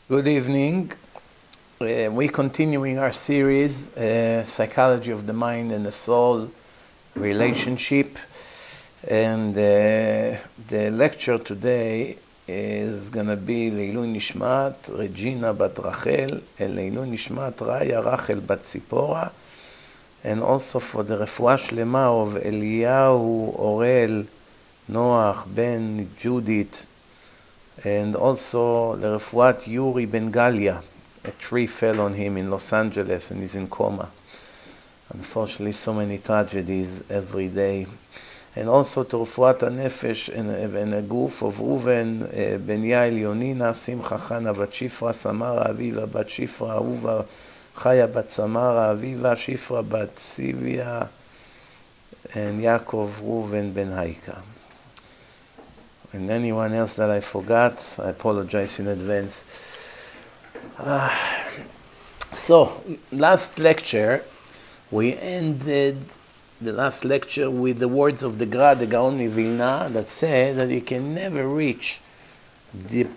Good evening. We're continuing our series, Psychology of the Mind and the Soul Relationship. And the lecture today is going to be Leilui Nishmat Regina Bat Rachel and Leilui Nishmat Raya Rachel Bat Tzipora. And also for the Refuah Shlema of Eliyahu Orel Noach Ben Judith. And also the Refuat Yuri Ben Galia. A tree fell on him in Los Angeles and he's in coma. Unfortunately, so many tragedies every day. And also to Refuat HaNefesh and a goof of Reuven Ben Yael Yonina, Simcha Chana Bat Shifra, Samara Aviva Bat Shifra, Ahuva Chaya Bat Samara Aviva, Shifra Bat Sivia, and Yaakov Reuven Ben Haika. And anyone else that I forgot, I apologize in advance. So, last lecture, we ended the last lecture with the words of the Gra, the Gaon Vilna, that said that you can never reach the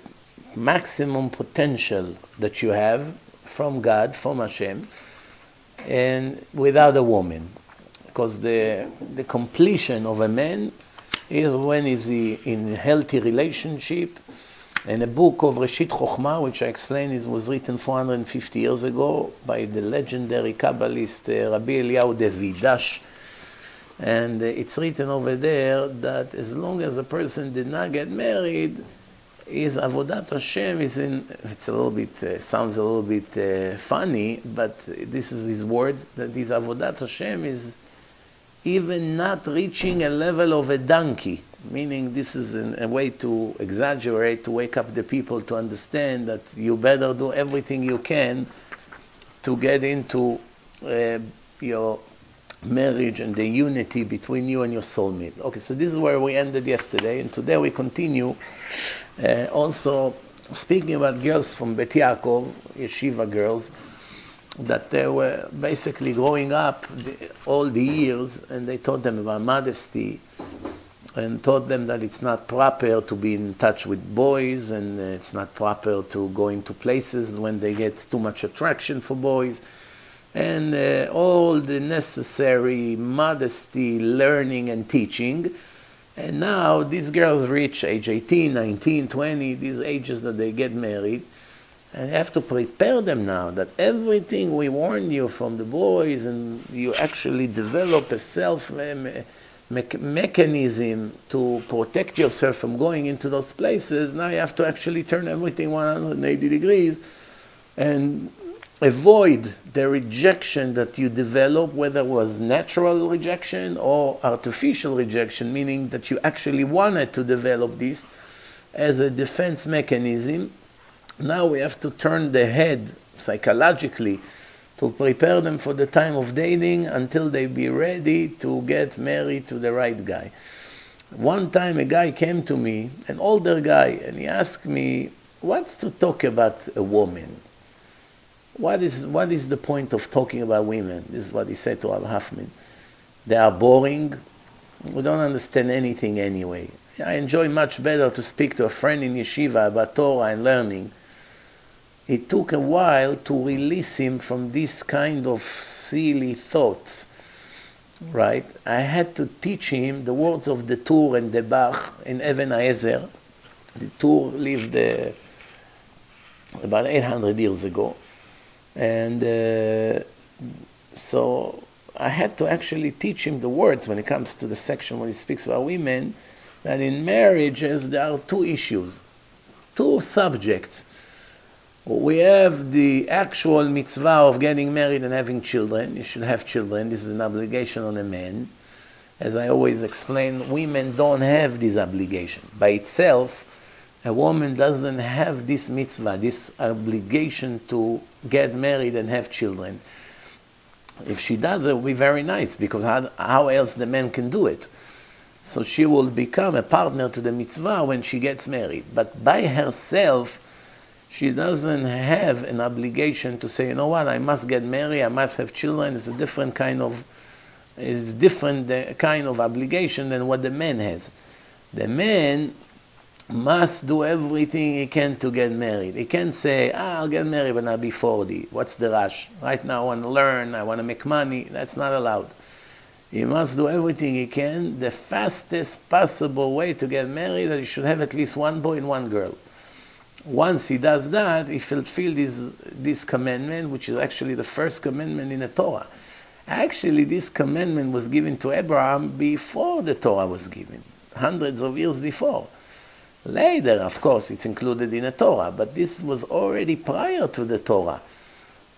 maximum potential that you have from God, from Hashem, and without a woman. Because the completion of a man is when is he in a healthy relationship. And a book of Reshit Chochmah, which I explained, was written 450 years ago by the legendary Kabbalist Rabbi Eliyahu de Vidash. And it's written over there that as long as a person did not get married, his Avodat Hashem is in, it's a little bit, sounds a little bit funny, but this is his words, that his Avodat Hashem is even not reaching a level of a donkey, meaning this is a way to exaggerate, to wake up the people to understand that you better do everything you can to get into your marriage and the unity between you and your soulmate. Okay, so this is where we ended yesterday, and today we continue also speaking about girls from Bet Yaakov, yeshiva girls, that they were basically growing up all the years, and they taught them about modesty and taught them that it's not proper to be in touch with boys, and it's not proper to go into places when they get too much attraction for boys, and all the necessary modesty, learning and teaching. And now these girls reach age 18, 19, 20, these ages that they get married. And you have to prepare them now that everything we warned you from the boys, and you actually develop a mechanism to protect yourself from going into those places. Now you have to actually turn everything 180 degrees and avoid the rejection that you develop, whether it was natural rejection or artificial rejection, meaning that you actually wanted to develop this as a defense mechanism. Now we have to turn the head psychologically to prepare them for the time of dating until they be ready to get married to the right guy. One time a guy came to me, an older guy, and he asked me, what's to talk about a woman? What is the point of talking about women? This is what he said to Al Huffman. They are boring. We don't understand anything anyway. I enjoy much better to speak to a friend in yeshiva about Torah and learning. It took a while to release him from this kind of silly thoughts, right? I had to teach him the words of the Tur and the Bach in Even Haezer. The Tur lived about 800 years ago. And so I had to actually teach him the words when it comes to the section when he speaks about women, that in marriages there are two issues, two subjects. We have the actual mitzvah of getting married and having children. You should have children. This is an obligation on a man. As I always explain, women don't have this obligation. By itself, a woman doesn't have this mitzvah, this obligation to get married and have children. If she does, it will be very nice, because how else the man can do it? So she will become a partner to the mitzvah when she gets married. But by herself, she doesn't have an obligation to say, you know what, I must get married, I must have children. It's a different kind of obligation than what the man has. The man must do everything he can to get married. He can't say, I'll get married when I'll be 40. What's the rush? Right now I want to learn, I want to make money. That's not allowed. He must do everything he can. The fastest possible way to get married, that he should have at least one boy and one girl. Once he does that, he fulfills this commandment, which is actually the first commandment in the Torah. Actually, this commandment was given to Abraham before the Torah was given, hundreds of years before. Later, of course, it's included in the Torah, but this was already prior to the Torah.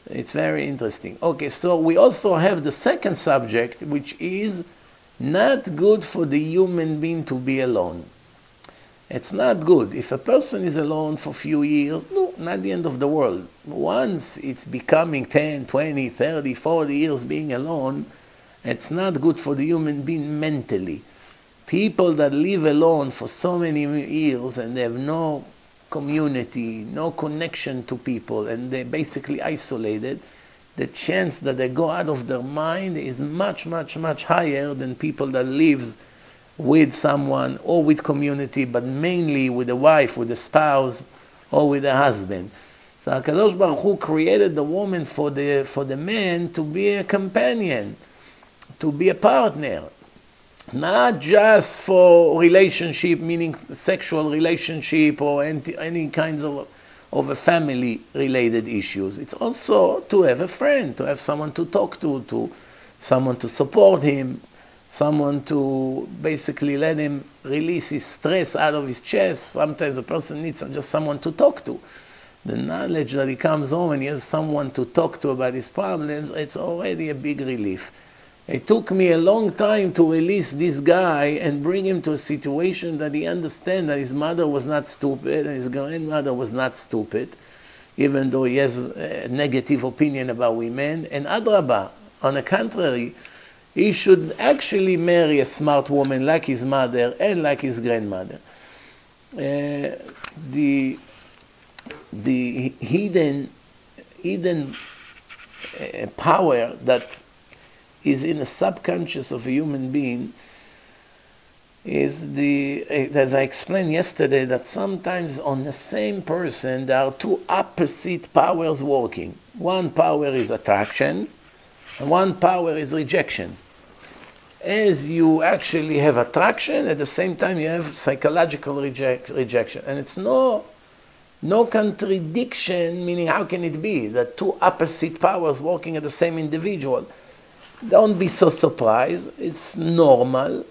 It's very interesting. Okay, so we also have the second subject, which is not good for the human being to be alone. It's not good. If a person is alone for a few years, no, not the end of the world. Once it's becoming 10, 20, 30, 40 years being alone, it's not good for the human being mentally. People that live alone for so many years and they have no community, no connection to people, and they're basically isolated, the chance that they go out of their mind is much, much, much higher than people that live with someone or with community, but mainly with a wife, with a spouse, or with a husband. So HaKadosh Baruch Hu created the woman for the man to be a companion, to be a partner. Not just for relationship, meaning sexual relationship or any kinds of a family-related issues. It's also to have a friend, to have someone to talk to someone to support him, someone to basically let him release his stress out of his chest. Sometimes a person needs just someone to talk to. The knowledge that he comes home and he has someone to talk to about his problems, it's already a big relief. It took me a long time to release this guy and bring him to a situation that he understands that his mother was not stupid and his grandmother was not stupid, even though he has a negative opinion about women. And Adrabah, on the contrary, he should actually marry a smart woman like his mother and like his grandmother. The hidden power that is in the subconscious of a human being is as I explained yesterday, that sometimes on the same person there are two opposite powers working. One power is attraction and one power is rejection. As you actually have attraction, at the same time you have psychological rejection. And it's no contradiction, meaning how can it be that two opposite powers working at the same individual? Don't be so surprised. It's normal,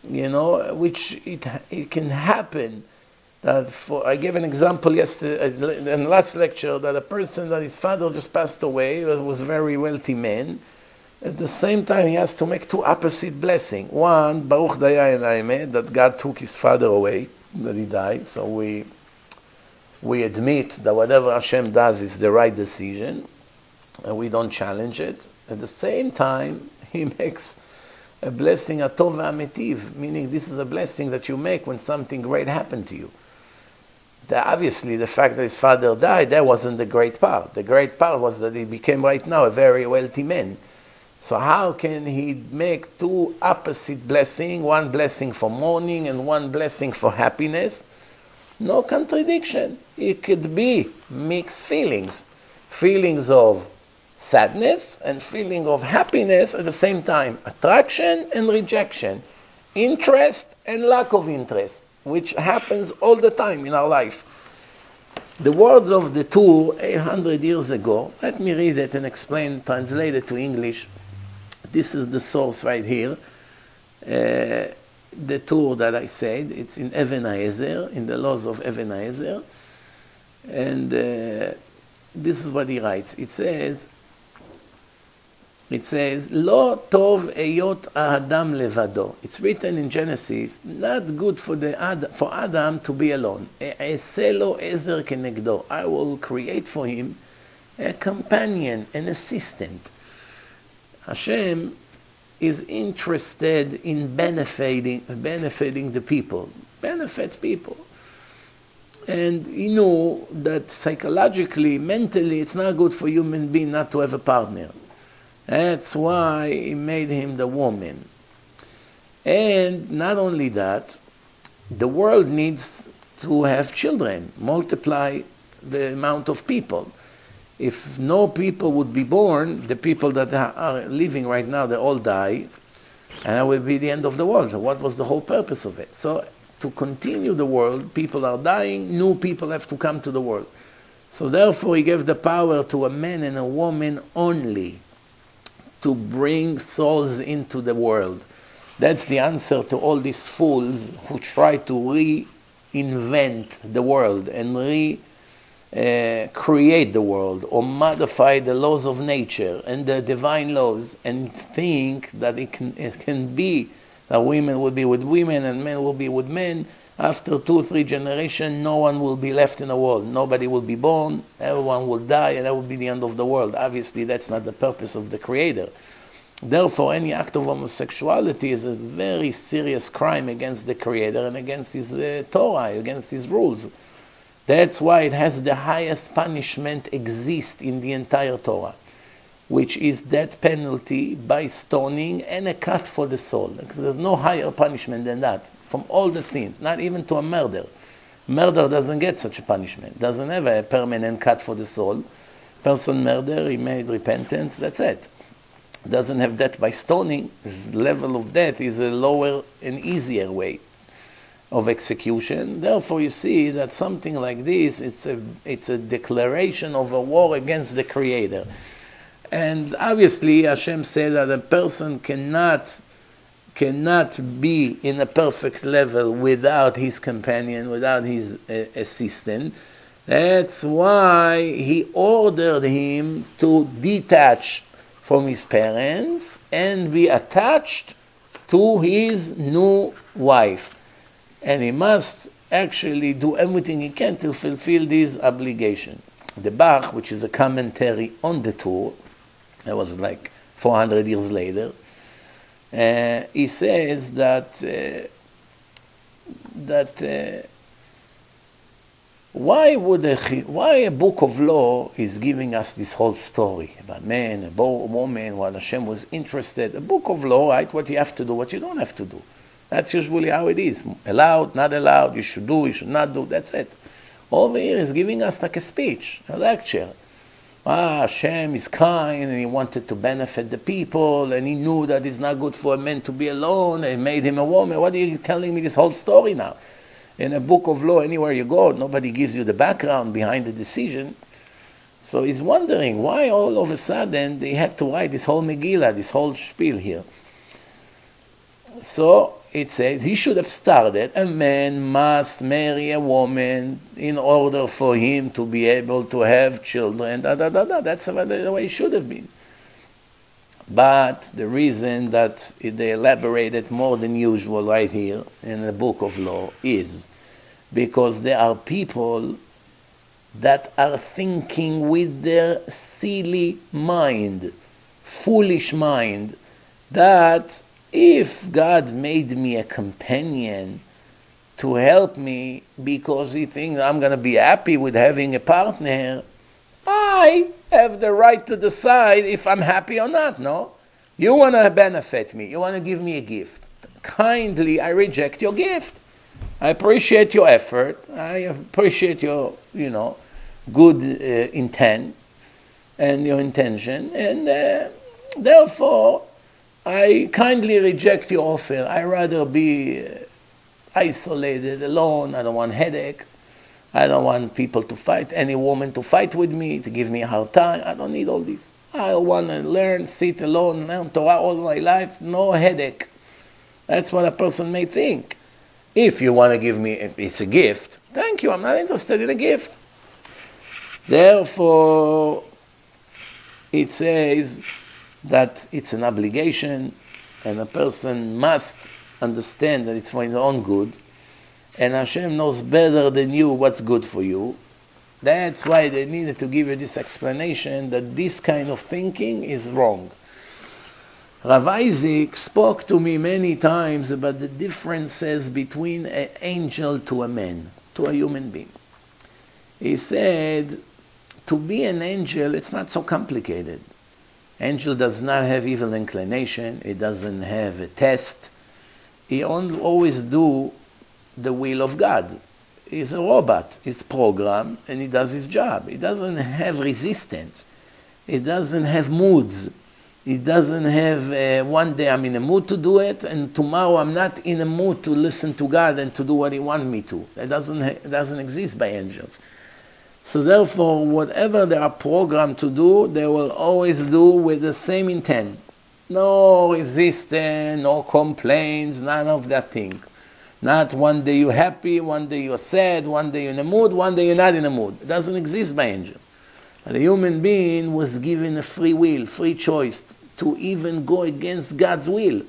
which it can happen. I gave an example yesterday in the last lecture, that a person that his father just passed away, was a very wealthy man. At the same time, he has to make two opposite blessings. One, Baruch Dayayin Haemet, that God took his father away, that he died. So we admit that whatever Hashem does is the right decision, and we don't challenge it. At the same time, he makes a blessing atov v'ametiv, meaning this is a blessing that you make when something great happened to you. Obviously, the fact that his father died, that wasn't the great part. The great part was that he became right now a very wealthy man. So how can he make two opposite blessings, one blessing for mourning and one blessing for happiness? No contradiction. It could be mixed feelings. Feelings of sadness and feeling of happiness at the same time. Attraction and rejection. Interest and lack of interest, which happens all the time in our life. The words of the Torah 800 years ago, let me read it and explain, translate it to English. This is the source right here. The Torah that I said, it's in Even HaEzer, in the laws of Even HaEzer. And this is what he writes. It says, Lo tov eyot Adam levado. It's written in Genesis, not good for Adam to be alone. E'eselo ezer kenegdo. I will create for him a companion, an assistant. Hashem is interested in benefiting the people, benefits people. And he knew that psychologically, mentally, it's not good for human being not to have a partner. That's why he made him the woman. And not only that, the world needs to have children, multiply the amount of people. If no people would be born, the people that are living right now, they all die, and that will be the end of the world. So what was the whole purpose of it? So to continue the world, people are dying, new people have to come to the world. So therefore he gave the power to a man and a woman only to bring souls into the world. That's the answer to all these fools who try to reinvent the world and create the world or modify the laws of nature and the divine laws and think that it can be that women will be with women and men will be with men. After 2 or 3 generations, no one will be left in the world. Nobody will be born, everyone will die, and that will be the end of the world. Obviously, that's not the purpose of the Creator. Therefore, any act of homosexuality is a very serious crime against the Creator and against His Torah, against His rules. That's why it has the highest punishment exist in the entire Torah, which is death penalty by stoning and a cut for the soul. There's no higher punishment than that from all the sins, not even to a murder. Murder doesn't get such a punishment, doesn't have a permanent cut for the soul. Person murder, he made repentance, that's it. Doesn't have death by stoning. His level of death is a lower and easier way of execution. Therefore, you see that something like this, it's a declaration of a war against the Creator. And obviously, Hashem said that a person cannot be in a perfect level without his companion, without his assistant. That's why he ordered him to detach from his parents and be attached to his new wife. And he must actually do everything he can to fulfill this obligation. The Bach, which is a commentary on the Torah, that was like 400 years later, he says that why a book of law is giving us this whole story about man, a woman, what Hashem was interested. A book of law, right? What you have to do, what you don't have to do. That's usually how it is. Allowed, not allowed, you should do, you should not do, that's it. Over here is giving us like a speech, a lecture. Hashem is kind and he wanted to benefit the people and he knew that it's not good for a man to be alone and made him a woman. What are you telling me this whole story now? In a book of law, anywhere you go, nobody gives you the background behind the decision. So he's wondering why all of a sudden they had to write this whole Megillah, this whole spiel here. So it says he should have started, a man must marry a woman in order for him to be able to have children. That's the way it should have been. But the reason that they elaborated more than usual right here in the book of law is because there are people that are thinking with their silly mind, foolish mind, that if God made me a companion to help me because he thinks I'm going to be happy with having a partner, I have the right to decide if I'm happy or not, no? You want to benefit me. You want to give me a gift. Kindly, I reject your gift. I appreciate your effort. I appreciate your, good intent and your intention. And therefore, I kindly reject your offer. I rather be isolated, alone. I don't want headache. I don't want people to fight, any woman to fight with me, to give me a hard time. I don't need all this. I want to learn, sit alone, learn Torah all my life, no headache. That's what a person may think. If you want to give me, it's a gift, thank you, I'm not interested in a gift. Therefore, it says that it's an obligation, and a person must understand that it's for his own good, and Hashem knows better than you what's good for you. That's why they needed to give you this explanation that this kind of thinking is wrong. Rav Isaac spoke to me many times about the differences between an angel to a man, to a human being. He said, to be an angel, it's not so complicated. Angel does not have evil inclination. It doesn't have a test. He always do the will of God. is a robot. It's programmed and he does his job. He doesn't have resistance. He doesn't have moods. He doesn't have one day I'm in a mood to do it and tomorrow I'm not in a mood to listen to God and to do what he wants me to. That doesn't exist by angels. So therefore, whatever they are programmed to do, they will always do with the same intent. No resistance, no complaints, none of that thing. Not one day you're happy, one day you're sad, one day you're in a mood, one day you're not in a mood. It doesn't exist by angel. And the human being was given a free will, free choice to even go against God's will.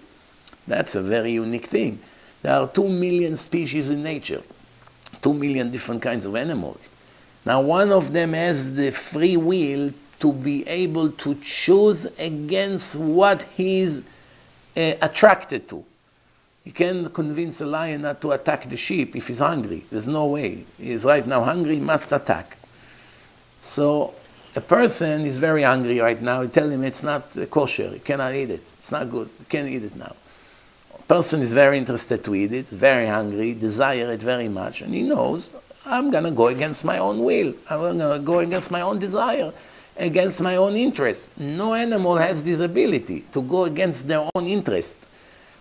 That's a very unique thing. There are 2 million species in nature, 2 million different kinds of animals. Now one of them has the free will to be able to choose against what he's attracted to. You can't convince a lion not to attack the sheep if he's hungry. There's no way. He's right now hungry, he must attack. So a person is very hungry right now. You tell him it's not kosher, you cannot eat it. It's not good, you can't eat it now. A person is very interested to eat it, very hungry, desire it very much, and he knows, I'm going to go against my own will. I'm going to go against my own desire, against my own interest. No animal has this ability to go against their own interest.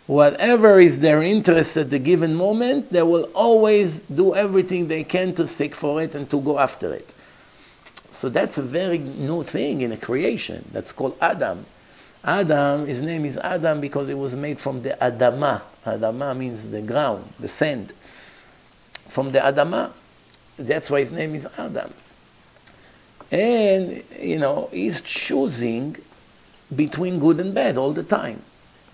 Whatever is their interest at the given moment, they will always do everything they can to seek for it and to go after it. So that's a very new thing in a creation. That's called Adam. Adam, his name is Adam because it was made from the Adama. Adama means the ground, the sand. From the Adama. That's why his name is Adam. And, he's choosing between good and bad all the time.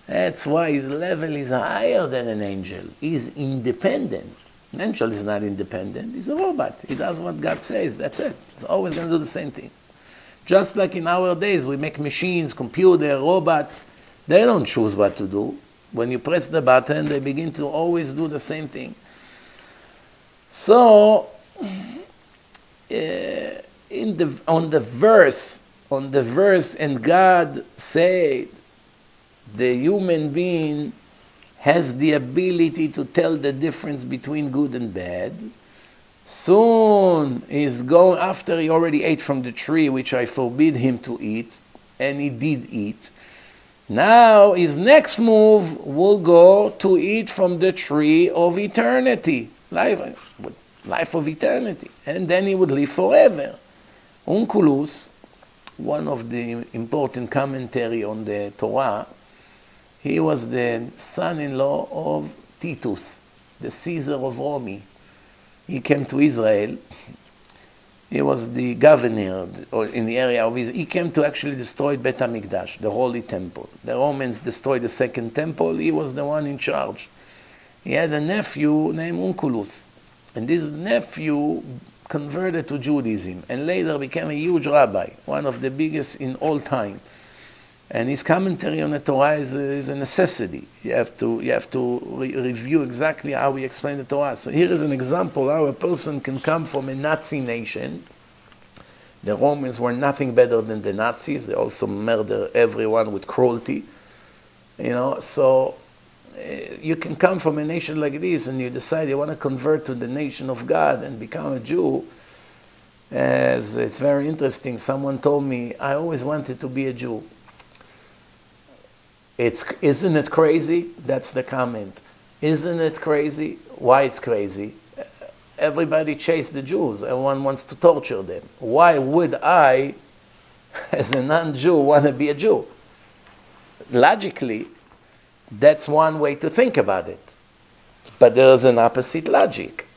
That's why his level is higher than an angel. He's independent. An angel is not independent. He's a robot. He does what God says. That's it. It's always going to do the same thing. Just like in our days, we make machines, computer, robots. They don't choose what to do. When you press the button, they begin to always do the same thing. So, on the verse, and God said, the human being has the ability to tell the difference between good and bad. Soon he's going, after he already ate from the tree which I forbid him to eat, and he did eat. Now his next move will go to eat from the tree of eternity, life of eternity, and then he would live forever. Onkelos, one of the important commentary on the Torah, he was the son-in-law of Titus, the Caesar of Rome. He came to Israel. He was the governor in the area of Israel. He came to actually destroy Bet HaMikdash, the holy temple. The Romans destroyed the second temple. He was the one in charge. He had a nephew named Onkelos. And this nephew converted to Judaism and later became a huge rabbi, one of the biggest in all time. And his commentary on the Torah is a necessity. You have to review exactly how we explain the Torah. So here is an example how a person can come from a Nazi nation. The Romans were nothing better than the Nazis. They also murdered everyone with cruelty. So you can come from a nation like this and you decide you want to convert to the nation of God and become a Jew. As it's very interesting. Someone told me, I always wanted to be a Jew. Isn't it crazy? That's the comment. Isn't it crazy? Why it's crazy? Everybody chased the Jews. Everyone wants to torture them. Why would I, as a non-Jew, want to be a Jew? Logically, that's one way to think about it. But there's an opposite logic.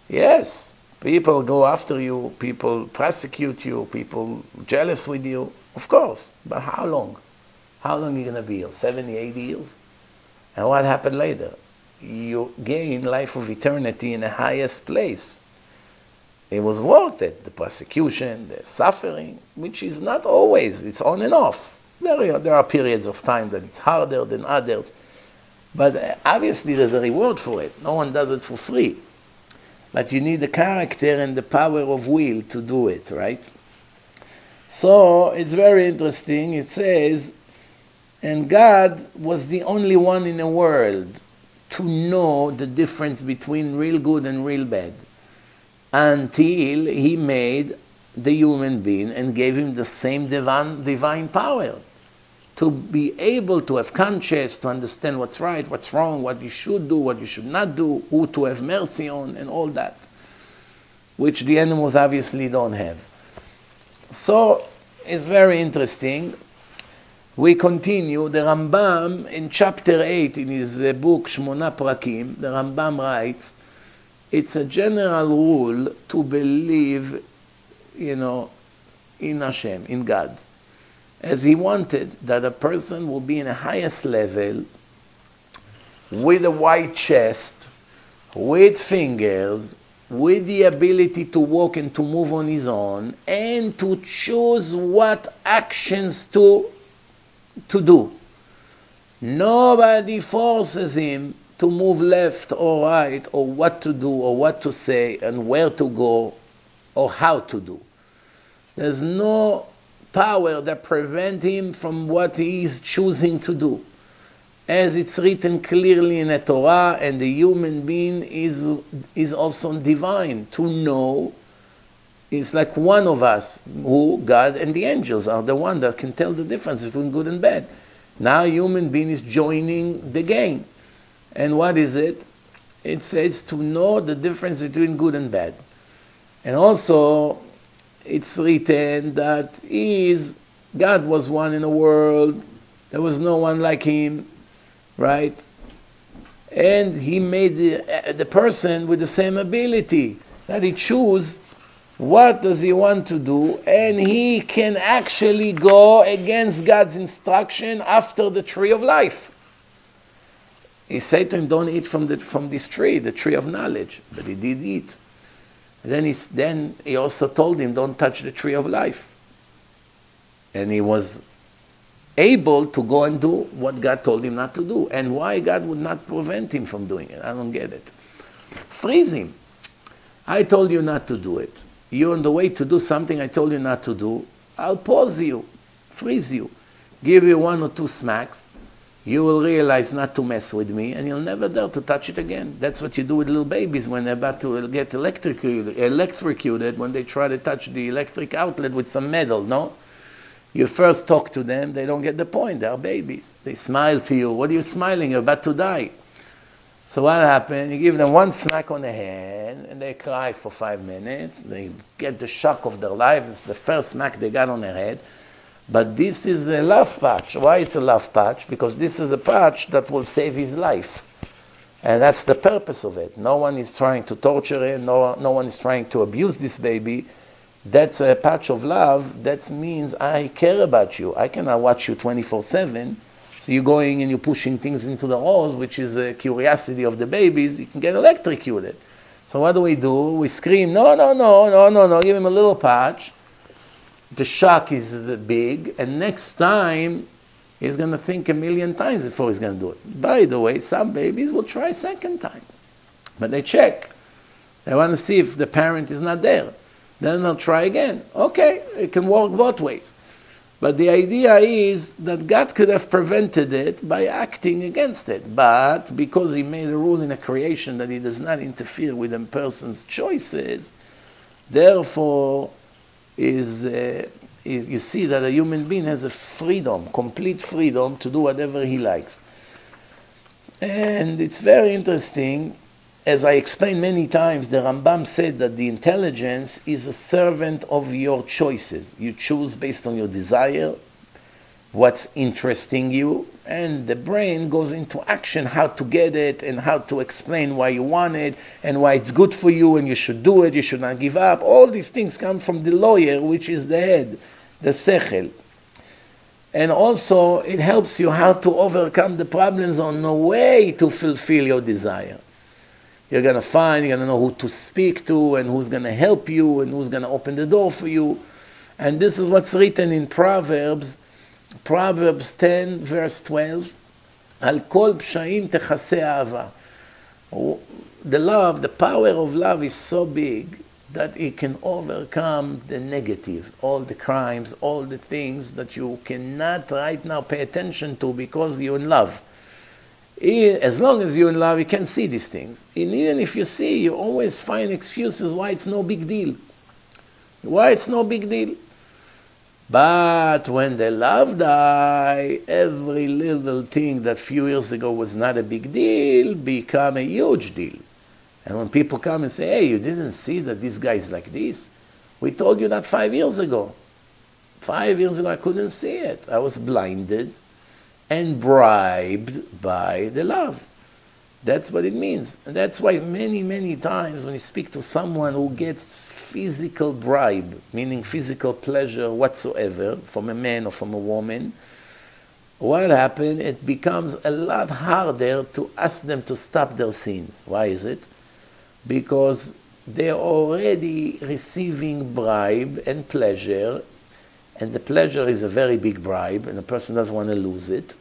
Yes, people go after you, people prosecute you, people jealous with you. Of course. But how long? How long are you going to be here? 70, 80 years? And what happened later? You gain life of eternity in the highest place. It was worth it. The persecution, the suffering, which is not always. It's on and off. There are periods of time that it's harder than others. But obviously there's a reward for it. No one does it for free. But you need the character and the power of will to do it, right? So it's very interesting. It says, and God was the only one in the world to know the difference between real good and real bad. until he made the human being and gave him the same divine power to be able to have conscience, to understand what's right, what's wrong, what you should do, what you should not do, who to have mercy on, and all that, which the animals obviously don't have. So it's very interesting. We continue. The Rambam in chapter 8 in his book Shmona Prakim, the Rambam writes, it's a general rule to believe, in Hashem, in God, as he wanted that a person will be in the highest level, with a white chest, with fingers, with the ability to walk and to move on his own, and to choose what actions to do. Nobody forces him to move left or right, or what to do, or what to say, and where to go, or how to do. There's no power that prevents him from what he is choosing to do. As it's written clearly in the Torah, and the human being is also divine. To know is like one of us, who God and the angels are the one that can tell the difference between good and bad. Now human being is joining the game. And what is it? It says to know the difference between good and bad. And also, it's written that God was one in the world, there was no one like him, right? And he made the person with the same ability, that he choose what does he want to do, and he can actually go against God's instruction after the tree of life. He said to him, don't eat from this tree, the tree of knowledge, but he did eat. And then he also told him, don't touch the tree of life. And he was able to go and do what God told him not to do. And why God would not prevent him from doing it? I don't get it. Freeze him. I told you not to do it. You're on the way to do something I told you not to do. I'll pause you, freeze you, give you 1 or 2 smacks. You will realize not to mess with me, and you'll never dare to touch it again. That's what you do with little babies when they're about to get electrocuted, when they try to touch the electric outlet with some metal, no? You first talk to them, they don't get the point, they are babies. They smile to you. What are you smiling? You're about to die. So what happened? You give them 1 smack on the hand, and they cry for 5 minutes. They get the shock of their life. It's the first smack they got on their head. But this is a love patch. Why it's a love patch? Because this is a patch that will save his life. And that's the purpose of it. No one is trying to torture him. No one is trying to abuse this baby. That's a patch of love. That means I care about you. I cannot watch you 24/7. So you're going and you're pushing things into the walls, which is a curiosity of the babies. You can get electrocuted. So what do? We scream, no, give him a little patch. The shock is big, and next time he's going to think a million times before he's going to do it. By the way, some babies will try a second time, but they check. They want to see if the parent is not there. Then they'll try again. Okay, it can work both ways. But the idea is that God could have prevented it by acting against it. But because he made a rule in a creation that he does not interfere with a person's choices, therefore you see that a human being has a freedom, complete freedom to do whatever he likes. And it's very interesting. As I explained many times, the Rambam said that the intelligence is a servant of your choices. You choose based on your desire, what's interesting you, and the brain goes into action how to get it and how to explain why you want it and why it's good for you and you should do it, you should not give up. All these things come from the lawyer, which is the head, the sechel. And also it helps you how to overcome the problems on the way to fulfill your desire. You're going to know who to speak to and who's going to help you and who's going to open the door for you. And this is what's written in Proverbs 10, verse 12. Al kol psha'im techaseh ahava. The power of love is so big that it can overcome the negative, all the crimes, all the things that you cannot right now pay attention to because you're in love. As long as you're in love, you can see these things. And even if you see, you always find excuses why it's no big deal. Why it's no big deal. But when the love dies, every little thing that few years ago was not a big deal become a huge deal. And when people come and say, hey, you didn't see that this guy is like this? We told you that 5 years ago. 5 years ago, I couldn't see it. I was blinded and bribed by the love. That's what it means. And that's why many, many times when you speak to someone who gets physical bribe, meaning physical pleasure whatsoever, from a man or from a woman, what happened? It becomes a lot harder to ask them to stop their sins. Why is it? Because they're already receiving bribe and pleasure, and the pleasure is a very big bribe, and the person doesn't want to lose it,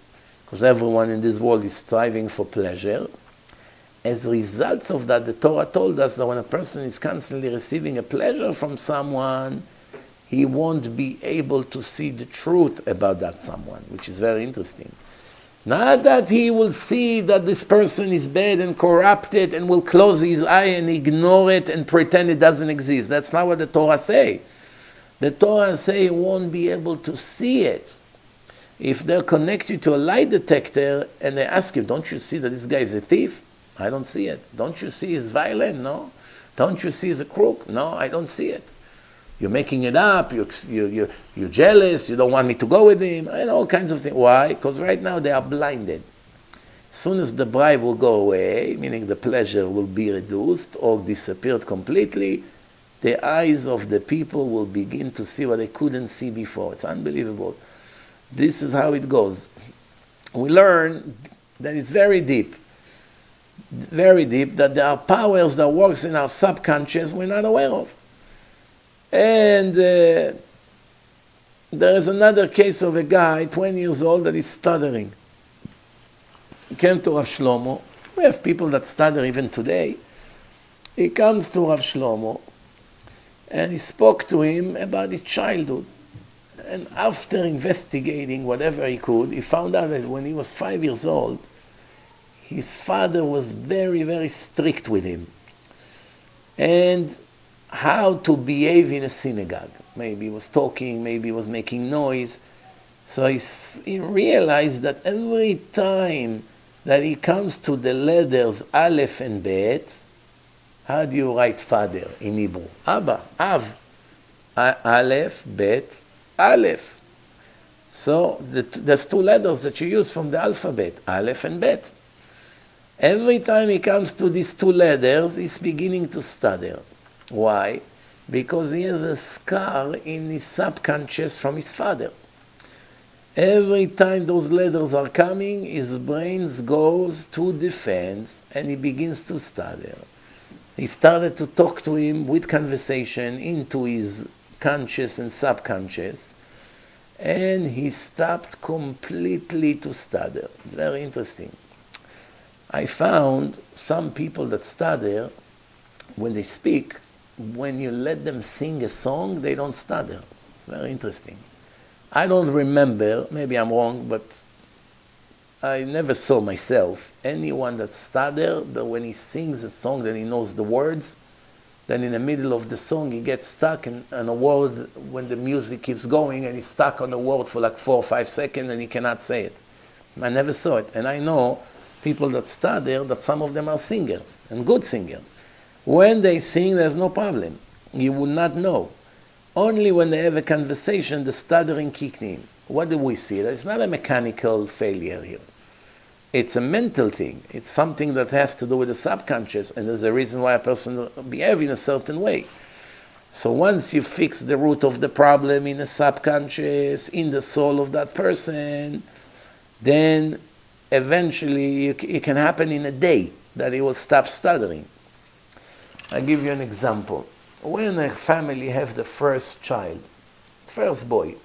because everyone in this world is striving for pleasure. As a result of that, the Torah told us that when a person is constantly receiving a pleasure from someone, he won't be able to see the truth about that someone, which is very interesting. Not that he will see that this person is bad and corrupted and will close his eye and ignore it and pretend it doesn't exist. That's not what the Torah say. The Torah say he won't be able to see it. If they'll connect you to a lie detector and they ask you, don't you see that this guy is a thief? I don't see it. Don't you see he's violent? No. Don't you see he's a crook? No, I don't see it. You're making it up, you're jealous, you don't want me to go with him, and all kinds of things. Why? Because right now they are blinded. As soon as the bribe will go away, meaning the pleasure will be reduced or disappeared completely, the eyes of the people will begin to see what they couldn't see before. It's unbelievable. This is how it goes. We learn that it's very deep, that there are powers that works in our subconscious we're not aware of. And there is another case of a guy, 20 years old, that is stuttering. He came to Rav Shlomo. We have people that stutter even today. He comes to Rav Shlomo and he spoke to him about his childhood. And after investigating whatever he could, he found out that when he was 5 years old, his father was very, very strict with him. And how to behave in a synagogue. Maybe he was talking, maybe he was making noise. So he realized that every time that he comes to the letters Aleph and Bet, how do you write father in Hebrew? Abba, Av. Aleph, Bet, Aleph. So there's two letters that you use from the alphabet, Aleph and Bet. Every time he comes to these two letters, he's beginning to stutter. Why? Because he has a scar in his subconscious from his father. Every time those letters are coming, his brain goes to defense and he begins to stutter. He started to talk to him with conversation into his conscious and subconscious, and he stopped completely to stutter. Very interesting. I found some people that stutter, when they speak, when you let them sing a song, they don't stutter. It's very interesting. I don't remember, maybe I'm wrong, but I never saw myself anyone that stuttered, that when he sings a song that he knows the words, then in the middle of the song he gets stuck in a word when the music keeps going and he's stuck on a word for like 4 or 5 seconds and he cannot say it. I never saw it. And I know people that stutter, that some of them are singers, and good singers. When they sing, there's no problem. You will not know. Only when they have a conversation, the stuttering kicks in. What do we see? It's not a mechanical failure here. It's a mental thing. It's something that has to do with the subconscious, and there's a reason why a person behaves in a certain way. So once you fix the root of the problem in the subconscious, in the soul of that person, then eventually it can happen in a day that he will stop stuttering. I'll give you an example. When a family have the first child, first boy,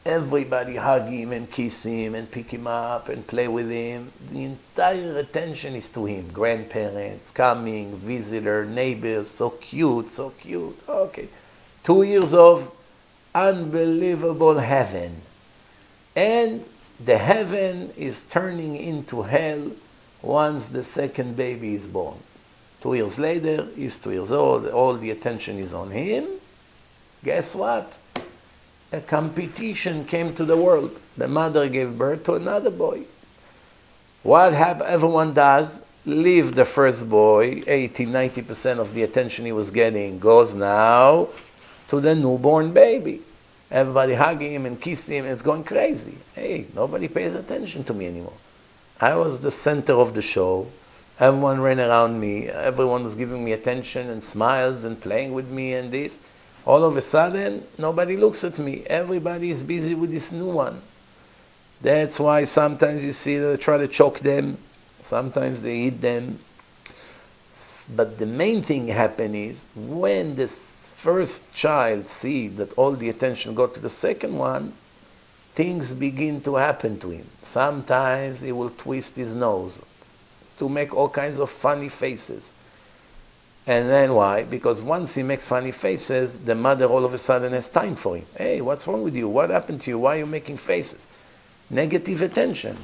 everybody hug him and kiss him and pick him up and play with him. The entire attention is to him. Grandparents, coming, visitor, neighbors, so cute, so cute. Okay. 2 years of unbelievable heaven. And The heaven is turning into hell once the second baby is born. 2 years later, he's 2 years old, all the attention is on him. Guess what? A competition came to the world. The mother gave birth to another boy. What everyone does, leave the first boy, 80-90% of the attention he was getting goes now to the newborn baby. Everybody hugging him and kissing him, it's going crazy. Hey, nobody pays attention to me anymore. I was the center of the show. Everyone ran around me. Everyone was giving me attention and smiles and playing with me and this. All of a sudden, nobody looks at me. Everybody is busy with this new one. That's why sometimes you see they try to choke them. Sometimes they eat them. But the main thing happen is when the first child see that all the attention go to the second one, things begin to happen to him. Sometimes he will twist his nose to make all kinds of funny faces. And then why? Because once he makes funny faces, the mother all of a sudden has time for him. Hey, what's wrong with you? What happened to you? Why are you making faces? Negative attention.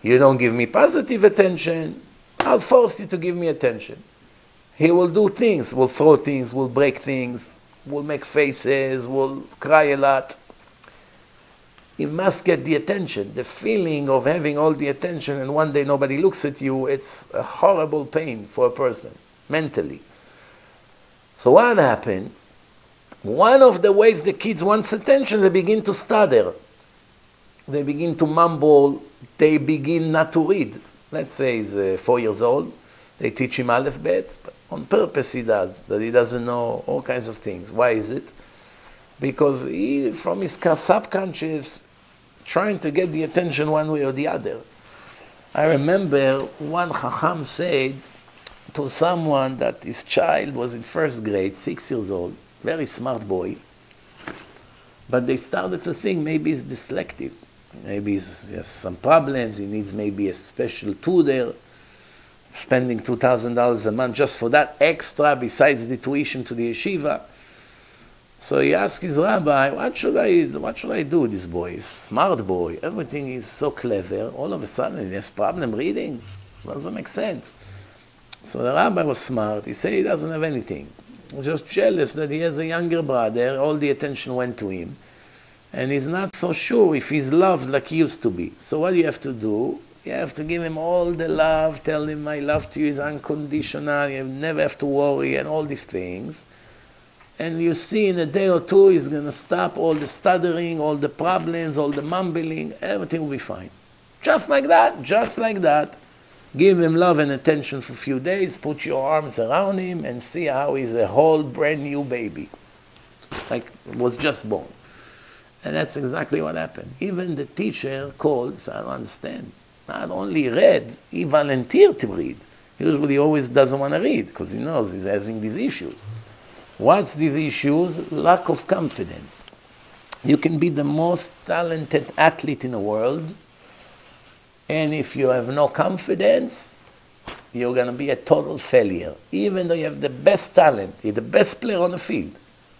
You don't give me positive attention, I'll force you to give me attention. He will do things, will throw things, will break things, will make faces, will cry a lot. He must get the attention. The feeling of having all the attention and one day nobody looks at you, it's a horrible pain for a person, mentally. So what happened? One of the ways the kids want attention, they begin to stutter. They begin to mumble. They begin not to read. Let's say he's 4 years old. They teach him Aleph Bet. But on purpose he does, that he doesn't know all kinds of things. Why is it? Because he, from his subconscious, trying to get the attention one way or the other. I remember one Chacham said to someone that his child was in first grade, 6 years old, very smart boy, but they started to think maybe he's dyslexic, maybe he has some problems, he needs maybe a special tutor, spending $2,000 a month just for that extra besides the tuition to the yeshiva. So he asked his rabbi, what should I do with this boy? He's a smart boy, everything is so clever, all of a sudden he has problem reading, doesn't make sense. So the rabbi was smart. He said he doesn't have anything. He was just jealous that he has a younger brother. All the attention went to him. And he's not so sure if he's loved like he used to be. So what do you have to do? You have to give him all the love. Tell him my love to you is unconditional. You never have to worry and all these things. And you see in a day or two he's going to stop all the stuttering, all the problems, all the mumbling. Everything will be fine. Just like that. Just like that. Give him love and attention for a few days, put your arms around him and see how he's a whole brand new baby. Like was just born. And that's exactly what happened. Even the teacher called, so I don't understand. Not only read, he volunteered to read. Usually he always doesn't want to read because he knows he's having these issues. What's these issues? Lack of confidence. You can be the most talented athlete in the world, and if you have no confidence, you're going to be a total failure. Even though you have the best talent, you're the best player on the field,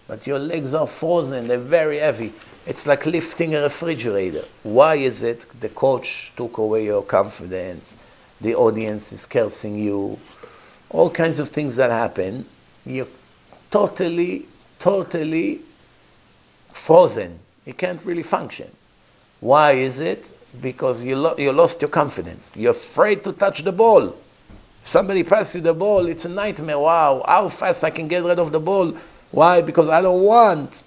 but your legs are frozen, they're very heavy. It's like lifting a refrigerator. Why is it? The coach took away your confidence, the audience is cursing you, all kinds of things that happen. You're totally frozen. You can't really function. Why is it? Because you lost your confidence. You're afraid to touch the ball. If somebody passes you the ball, it's a nightmare. Wow, how fast I can get rid of the ball. Why? Because I don't want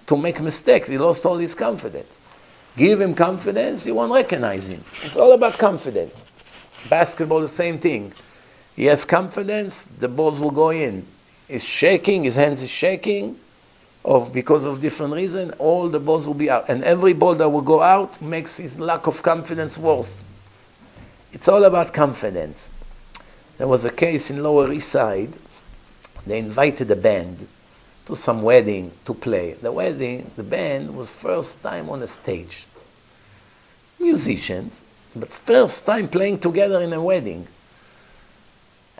to make mistakes. He lost all his confidence. Give him confidence, you won't recognize him. It's all about confidence. Basketball, the same thing. He has confidence, the balls will go in. He's shaking, his hands is shaking. Because of different reasons, all the balls will be out. And every ball that will go out makes his lack of confidence worse. It's all about confidence. There was a case in Lower East Side. They invited a band to some wedding to play. The band was first time on a stage. Musicians, but first time playing together in a wedding.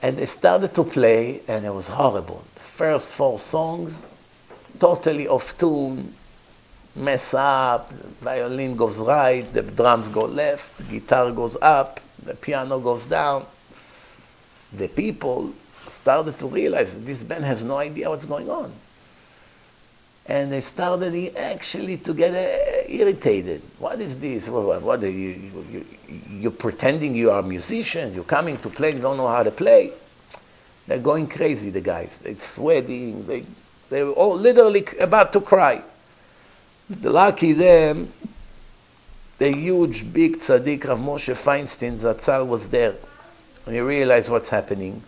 And they started to play, and it was horrible. The first 4 songs, totally off tune, mess up, the violin goes right, the drums go left, the guitar goes up, the piano goes down. The people started to realize that this band has no idea what's going on. And they started actually to get irritated. What is this? What are you're pretending you are musicians? You're coming to play, you don't know how to play? They're going crazy, the guys. They're sweating. They were all literally about to cry. Lucky them, the huge, big tzaddik Rav Moshe Feinstein Zatzal was there. And he realized what's happening.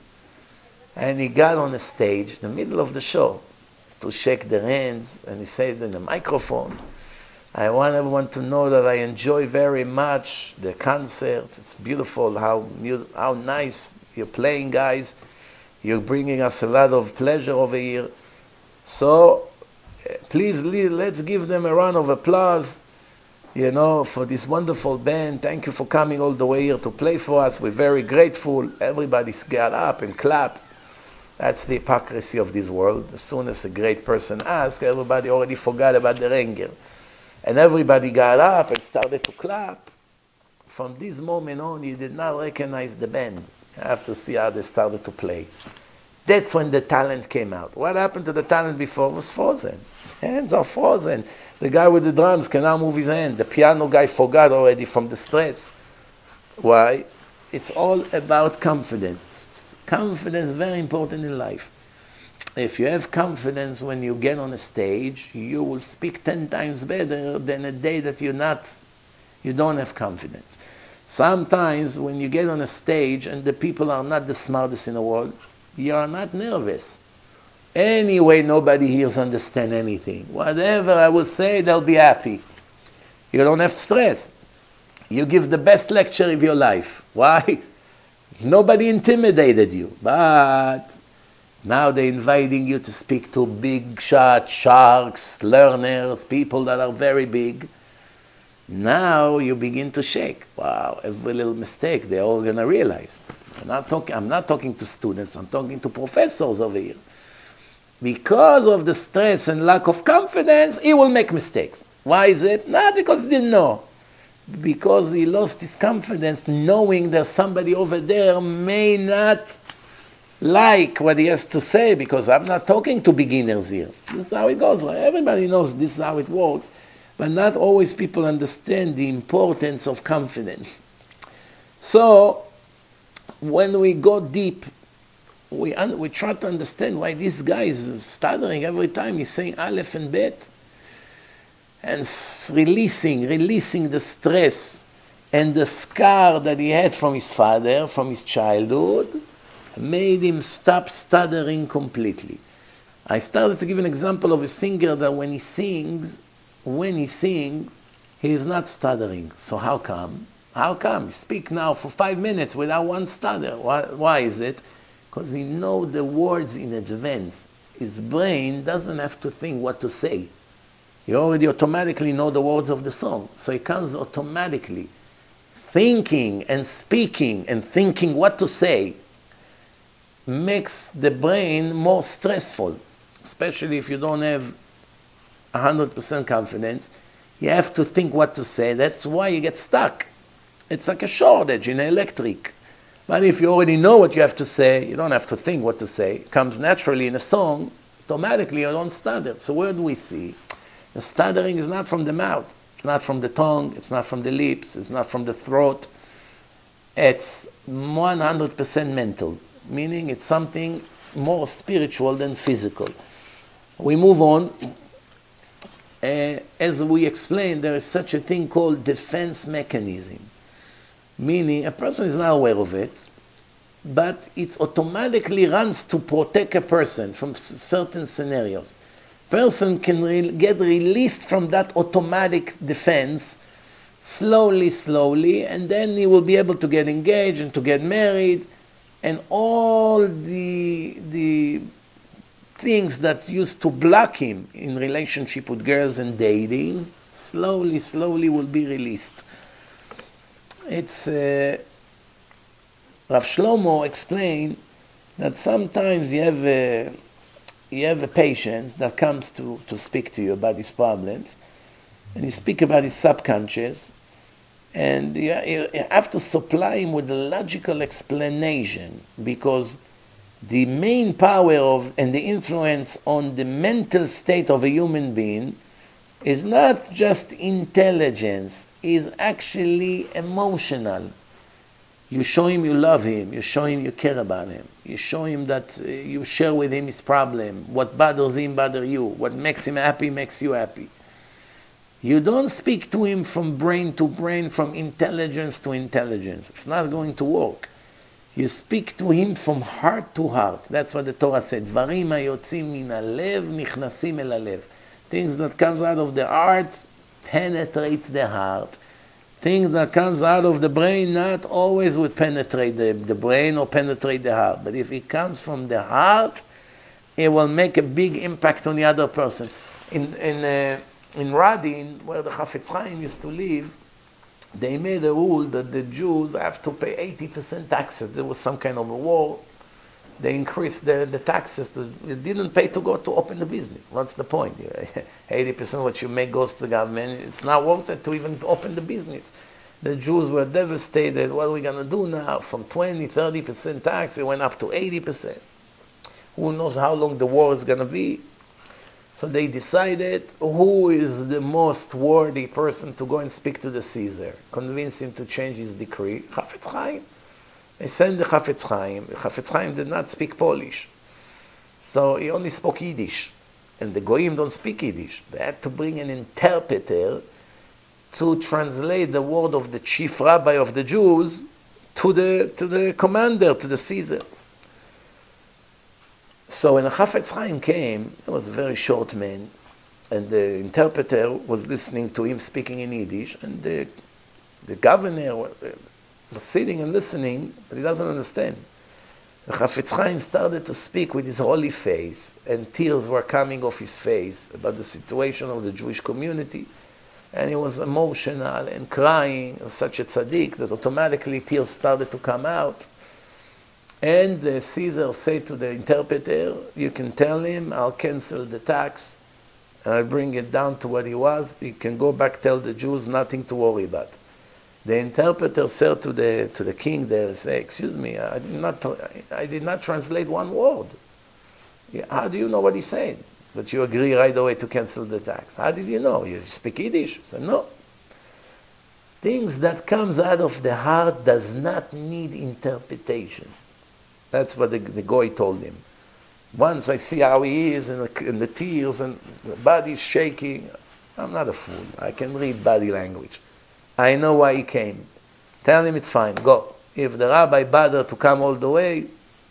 And he got on the stage, in the middle of the show, to shake their hands. And he said in the microphone, I want everyone to know that I enjoy very much the concert. It's beautiful how nice you're playing, guys. You're bringing us a lot of pleasure over here. So, please, let's give them a round of applause, for this wonderful band. Thank you for coming all the way here to play for us. We're very grateful. Everybody got up and clapped. That's the hypocrisy of this world. As soon as a great person asks, everybody already forgot about the Renger. And everybody got up and started to clap. From this moment on, you did not recognize the band. You have to see how they started to play. That's when the talent came out. What happened to the talent before was frozen. Hands are frozen. The guy with the drums can now move his hand. The piano guy forgot already from the stress. Why? It's all about confidence. Confidence is very important in life. If you have confidence when you get on a stage, you will speak 10 times better than a day that you don't have confidence. Sometimes when you get on a stage and the people are not the smartest in the world, you are not nervous. Anyway, nobody here understands anything. Whatever I will say, they'll be happy. You don't have stress. You give the best lecture of your life. Why? Nobody intimidated you. But now they're inviting you to speak to big shot sharks, learners, people that are very big. Now you begin to shake. Wow, every little mistake they're all going to realize. I'm not talking to students, I'm talking to professors over here. Because of the stress and lack of confidence, he will make mistakes. Why is it? Not because he didn't know. Because he lost his confidence, knowing that somebody over there may not like what he has to say, because I'm not talking to beginners here. This is how it goes. Everybody knows this is how it works. But not always people understand the importance of confidence. So, when we go deep, we try to understand why this guy is stuttering every time he's saying Aleph and Bet, and releasing the stress and the scar that he had from his father, from his childhood, made him stop stuttering completely. I started to give an example of a singer that when he sings, he is not stuttering. So how come? How come? You speak now for 5 minutes without one stutter. Why is it? Because he knows the words in advance. His brain doesn't have to think what to say. He already automatically knows the words of the song. So he comes automatically. Thinking and speaking and thinking what to say makes the brain more stressful. Especially if you don't have 100% confidence. You have to think what to say. That's why you get stuck. It's like a shortage in electric. But if you already know what you have to say, you don't have to think what to say. It comes naturally in a song, automatically you don't stutter. So where do we see? The stuttering is not from the mouth. It's not from the tongue. It's not from the lips. It's not from the throat. It's 100% mental, meaning it's something more spiritual than physical. We move on. As we explained, there is such a thing called defense mechanism. Meaning, a person is not aware of it, but it automatically runs to protect a person from certain scenarios. Person can get released from that automatic defense slowly, and then he will be able to get engaged and to get married, and all the things that used to block him in relationship with girls and dating, slowly will be released. It's Rav Shlomo explained that sometimes you have a patient that comes to speak to you about his problems, and you speak about his subconscious, and you have to supply him with a logical explanation, because the main power of and the influence on the mental state of a human being is not just intelligence, is actually emotional. You show him you love him, you show him you care about him, you show him that you share with him his problem, what bothers him bother you, what makes him happy makes you happy. You don't speak to him from brain to brain, from intelligence to intelligence. It's not going to work. You speak to him from heart to heart. That's what the Torah said. Dvarim hayotzim min halev nichnasim el halev. Things that comes out of the heart penetrates the heart. Things that comes out of the brain not always would penetrate the brain or penetrate the heart. But if it comes from the heart, it will make a big impact on the other person. In Radin, where the Chafetz Chaim used to live, they made a rule that the Jews have to pay 80% taxes. There was some kind of a war. They increased the taxes. You didn't pay to go to open the business. What's the point? 80% of what you make goes to the government. It's not worth it to even open the business. The Jews were devastated. What are we going to do now? From 20, 30% tax, it went up to 80%. Who knows how long the war is going to be? So they decided who is the most worthy person to go and speak to the Caesar, convince him to change his decree. Chafetz Chaim. They sent the Chafetz Chaim. The Chafetz Chaim did not speak Polish, so he only spoke Yiddish. And the Goyim don't speak Yiddish. They had to bring an interpreter to translate the word of the chief rabbi of the Jews to the commander, to the Caesar. So when the Chafetz Chaim came, he was a very short man, and the interpreter was listening to him speaking in Yiddish, and the governor was sitting and listening, but he doesn't understand. The Chafetz Chaim started to speak with his holy face, and tears were coming off his face about the situation of the Jewish community, and he was emotional and crying. He was such a tzaddik that automatically tears started to come out. And the Caesar said to the interpreter, you can tell him I'll cancel the tax, and I'll bring it down to what he was. You can go back, tell the Jews, nothing to worry about. The interpreter said to the king there, say, excuse me, I did not translate one word. How do you know what he said? But you agree right away to cancel the tax. How did you know? You speak Yiddish? He said, no. Things that comes out of the heart does not need interpretation. That's what the Goy told him. Once I see how he is and the tears and the body's shaking, I'm not a fool. I can read body language. I know why he came. Tell him it's fine. Go. If the rabbi bothered to come all the way,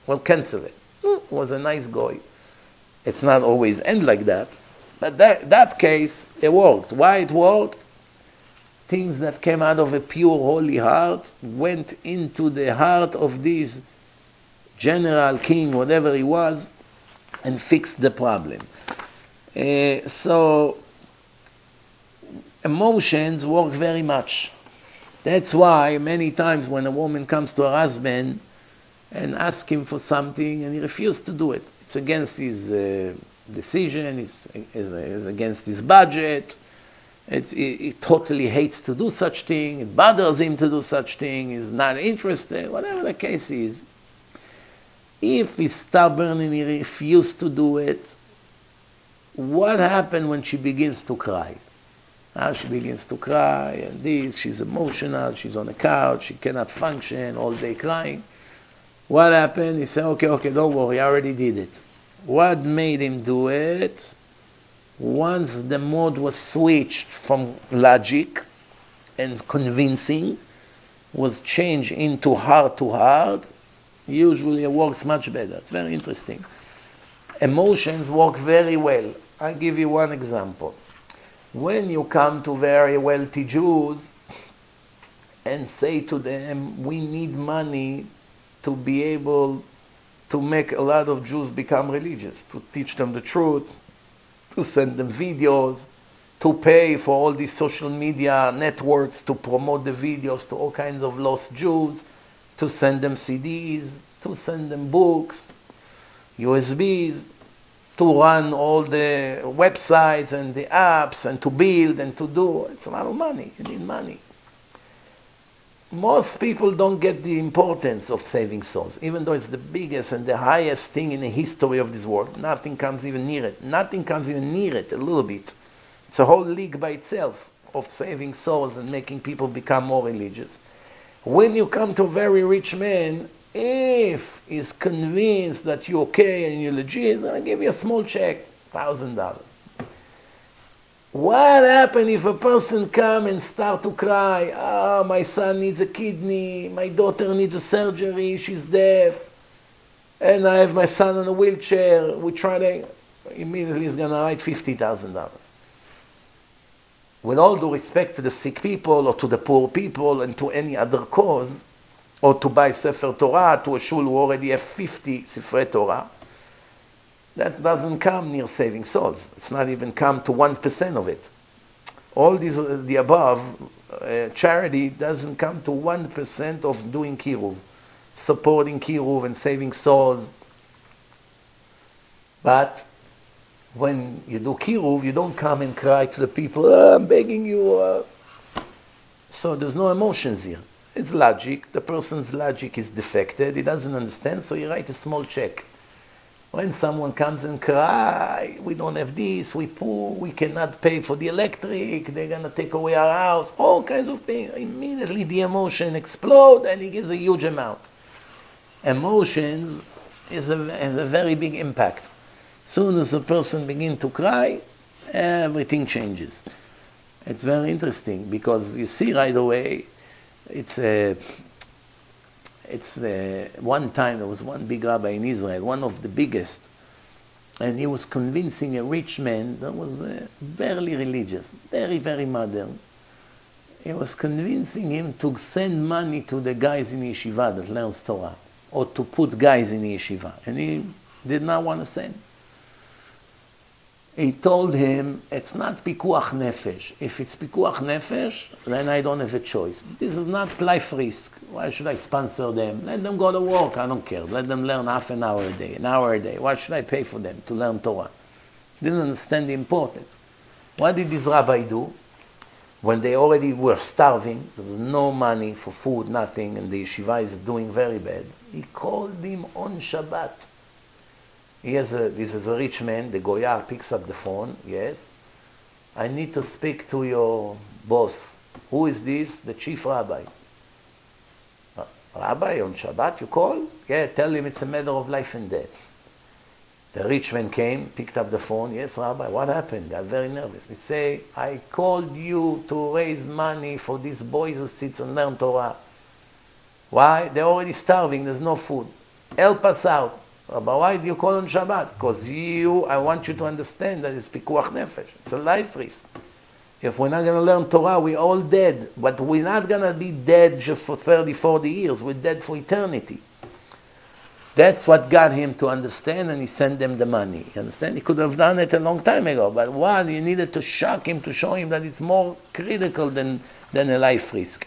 well, cancel it. It was a nice Goy. It's not always end like that. But that case, it worked. Why it worked? Things that came out of a pure, holy heart went into the heart of this general, king, whatever he was, and fixed the problem. So emotions work very much. That's why many times when a woman comes to her husband and asks him for something and he refuses to do it, it's against his decision, it's against his budget, he totally hates to do such thing, it bothers him to do such thing, he's not interested, whatever the case is. If he's stubborn and he refuses to do it, what happens when she begins to cry? Now she begins to cry, and she's emotional, she's on the couch, she cannot function, all day crying. What happened? He said, okay, don't worry, I already did it. What made him do it? Once the mode was switched from logic and convincing, was changed into heart to heart, usually it works much better. It's very interesting. Emotions work very well. I'll give you one example. When you come to very wealthy Jews and say to them, we need money to be able to make a lot of Jews become religious, to teach them the truth, to send them videos, to pay for all these social media networks, to promote the videos to all kinds of lost Jews, to send them CDs, to send them books, USBs. to run all the websites and the apps and to build and to do. It's a lot of money. You need money. Most people don't get the importance of saving souls, even though it's the biggest and the highest thing in the history of this world. Nothing comes even near it. Nothing comes even near it a little bit. It's a whole league by itself of saving souls and making people become more religious. When you come to a very rich man, if he's convinced that you're okay and you're legit, he's going to give you a small check, $1,000. What happens if a person come and start to cry? Oh, my son needs a kidney, my daughter needs a surgery, she's deaf, and I have my son in a wheelchair. We try to, immediately he's going to write $50,000. With all due respect to the sick people or to the poor people and to any other cause, or to buy Sefer Torah to a shul who already have 50 Sifrei Torah, that doesn't come near saving souls. It's not even come to 1% of it. All these, the above, charity doesn't come to 1% of doing Kiruv, supporting Kiruv and saving souls. But when you do Kiruv, you don't come and cry to the people, oh, I'm begging you. So there's no emotions here. It's logic. The person's logic is defected. He doesn't understand, so you write a small check. When someone comes and cries, we don't have this, we poor, we cannot pay for the electric, they're going to take away our house, all kinds of things. Immediately the emotion explodes and he gives a huge amount. Emotions has a very big impact. Soon as a person begins to cry, everything changes. It's very interesting because you see right away, one time there was one big rabbi in Israel, one of the biggest, and he was convincing a rich man that was barely religious, very, very modern. He was convincing him to send money to the guys in yeshiva that learns Torah, or to put guys in yeshiva, and he did not want to send. He told him, it's not pikuach nefesh. If it's pikuach nefesh, then I don't have a choice. This is not life risk. Why should I sponsor them? Let them go to work. I don't care. Let them learn half an hour a day, an hour a day. Why should I pay for them to learn Torah? Didn't understand the importance. What did this rabbi do? When they already were starving, there was no money for food, nothing, and the yeshiva is doing very bad. He called him on Shabbat. This is a rich man, the Goyar picks up the phone, yes. I need to speak to your boss. Who is this? The chief rabbi. Rabbi, on Shabbat you call? Yeah, tell him it's a matter of life and death. The rich man came, picked up the phone. Yes, Rabbi, what happened? Got very nervous. He say, I called you to raise money for these boys who sit and learn Torah. Why? They're already starving, there's no food. Help us out. But why do you call on Shabbat? Because I want you to understand that it's pikuach nefesh. It's a life risk. If we're not going to learn Torah, we're all dead. But we're not going to be dead just for 30, 40 years. We're dead for eternity. That's what got him to understand, and he sent them the money. You understand? He could have done it a long time ago. But one, you needed to shock him, to show him that it's more critical than a life risk.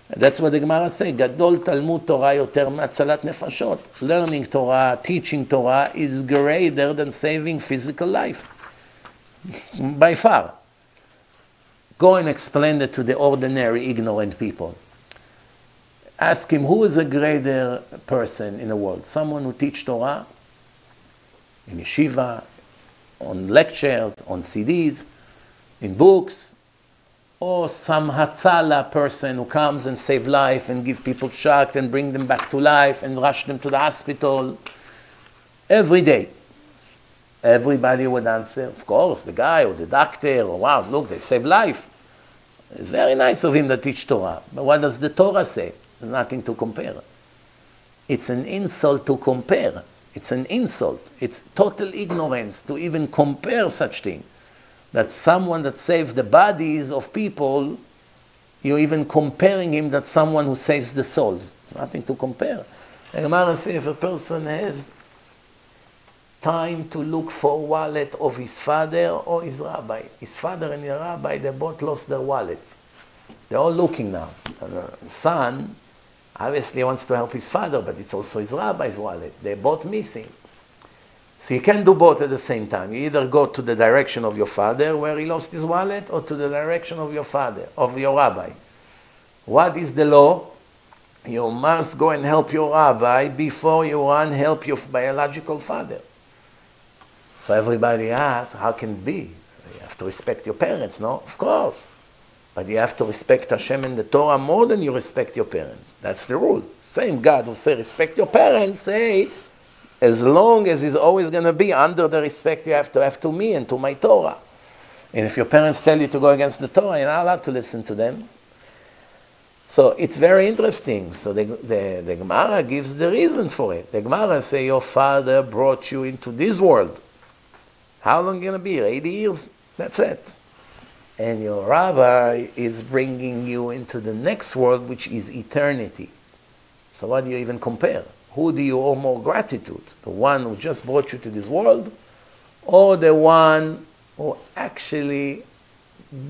That's what the Gemara says, Gadol Talmud Torah yoter me'atzalat nefashot. Learning Torah, teaching Torah is greater than saving physical life. By far. Go and explain it to the ordinary, ignorant people. Ask him, who is a greater person in the world? Someone who teaches Torah in yeshiva, on lectures, on CDs, in books, or some Hatzala person who comes and save life and give people shock and bring them back to life and rush them to the hospital every day. Everybody would answer, of course, the guy or the doctor, or wow, look, they save life. It's very nice of him to teach Torah. But what does the Torah say? There's nothing to compare. It's an insult to compare. It's an insult. It's total ignorance to even compare such thing. That someone that saves the bodies of people, you're even comparing him that someone who saves the souls. Nothing to compare. The Gemara says if a person has time to look for a wallet of his father or his rabbi. His father and his rabbi, they both lost their wallets. They're all looking now. The son obviously wants to help his father, but it's also his rabbi's wallet. They're both missing. So you can't do both at the same time. You either go to the direction of your father where he lost his wallet, or to the direction of your father, of your rabbi. What is the law? You must go and help your rabbi before you run help your biological father. So everybody asks, how can it be? So you have to respect your parents, no? Of course. But you have to respect Hashem and the Torah more than you respect your parents. That's the rule. Same God who say respect your parents, say as long as it's always going to be under the respect you have to me and to my Torah. And if your parents tell you to go against the Torah, you're not allowed to listen to them. So it's very interesting. So the Gemara gives the reason for it. The Gemara say your father brought you into this world. How long are you going to be? 80 years? That's it. And your rabbi is bringing you into the next world, which is eternity. So what do you even compare? Who do you owe more gratitude? The one who just brought you to this world, or the one who actually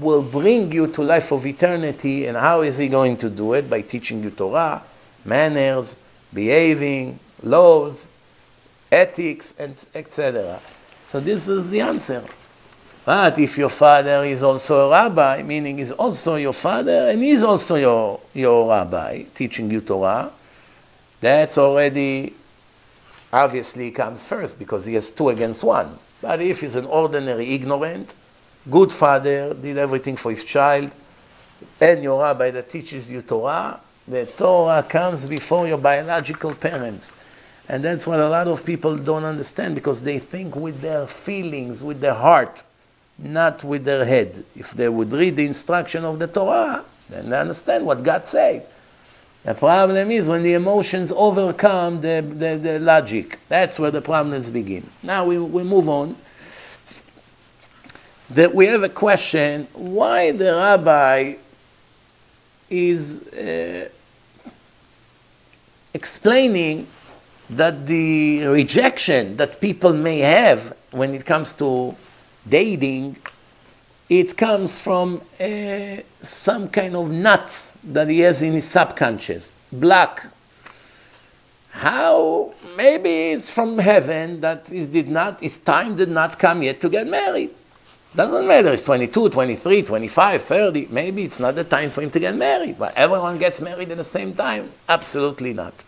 will bring you to life of eternity? And how is he going to do it? By teaching you Torah, manners, behaving, laws, ethics, and etc. So this is the answer. But if your father is also a rabbi, meaning he's also your father and he's also your rabbi, teaching you Torah, that's already obviously comes first because he has 2 against 1. But if he's an ordinary ignorant, good father, did everything for his child, and your rabbi that teaches you Torah, the Torah comes before your biological parents. And that's what a lot of people don't understand, because they think with their feelings, with their heart, not with their head. If they would read the instruction of the Torah, then they understand what God said. The problem is when the emotions overcome the logic. That's where the problems begin. Now we move on. We have a question, why the rabbi is explaining that the rejection that people may have when it comes to dating, it comes from some kind of nut that he has in his subconscious, black. How? Maybe it's from heaven that his time did not come yet to get married. Doesn't matter, it's 22, 23, 25, 30. Maybe it's not the time for him to get married. But everyone gets married at the same time? Absolutely not.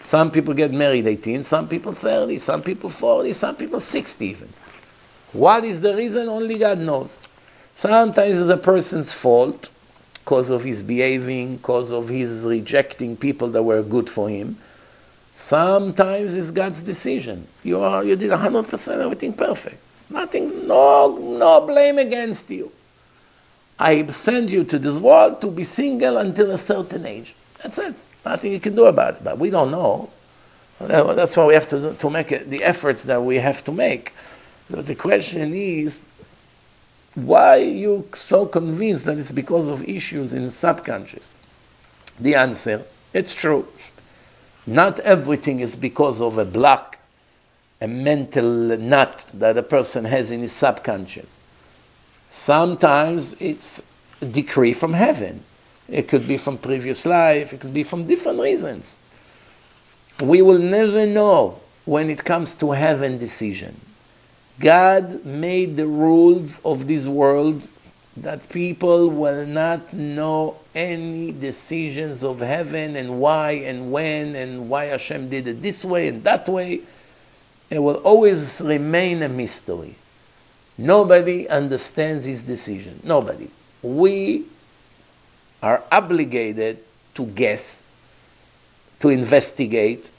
Some people get married 18, some people 30, some people 40, some people 60 even. What is the reason? Only God knows. Sometimes it's a person's fault because of his behaving, because of his rejecting people that were good for him. Sometimes it's God's decision. You did 100% everything perfect. Nothing, no blame against you. I send you to this world to be single until a certain age. That's it. Nothing you can do about it. But we don't know. That's why we have to make the efforts that we have to make. So the question is, why are you so convinced that it's because of issues in the subconscious? The answer, it's true. Not everything is because of a block, a mental nut that a person has in his subconscious. Sometimes it's a decree from heaven. It could be from previous life, it could be from different reasons. We will never know when it comes to heaven decision. God made the rules of this world that people will not know any decisions of heaven and why and when and why Hashem did it this way and that way. It will always remain a mystery. Nobody understands his decision. Nobody. We are obligated to guess, to investigate,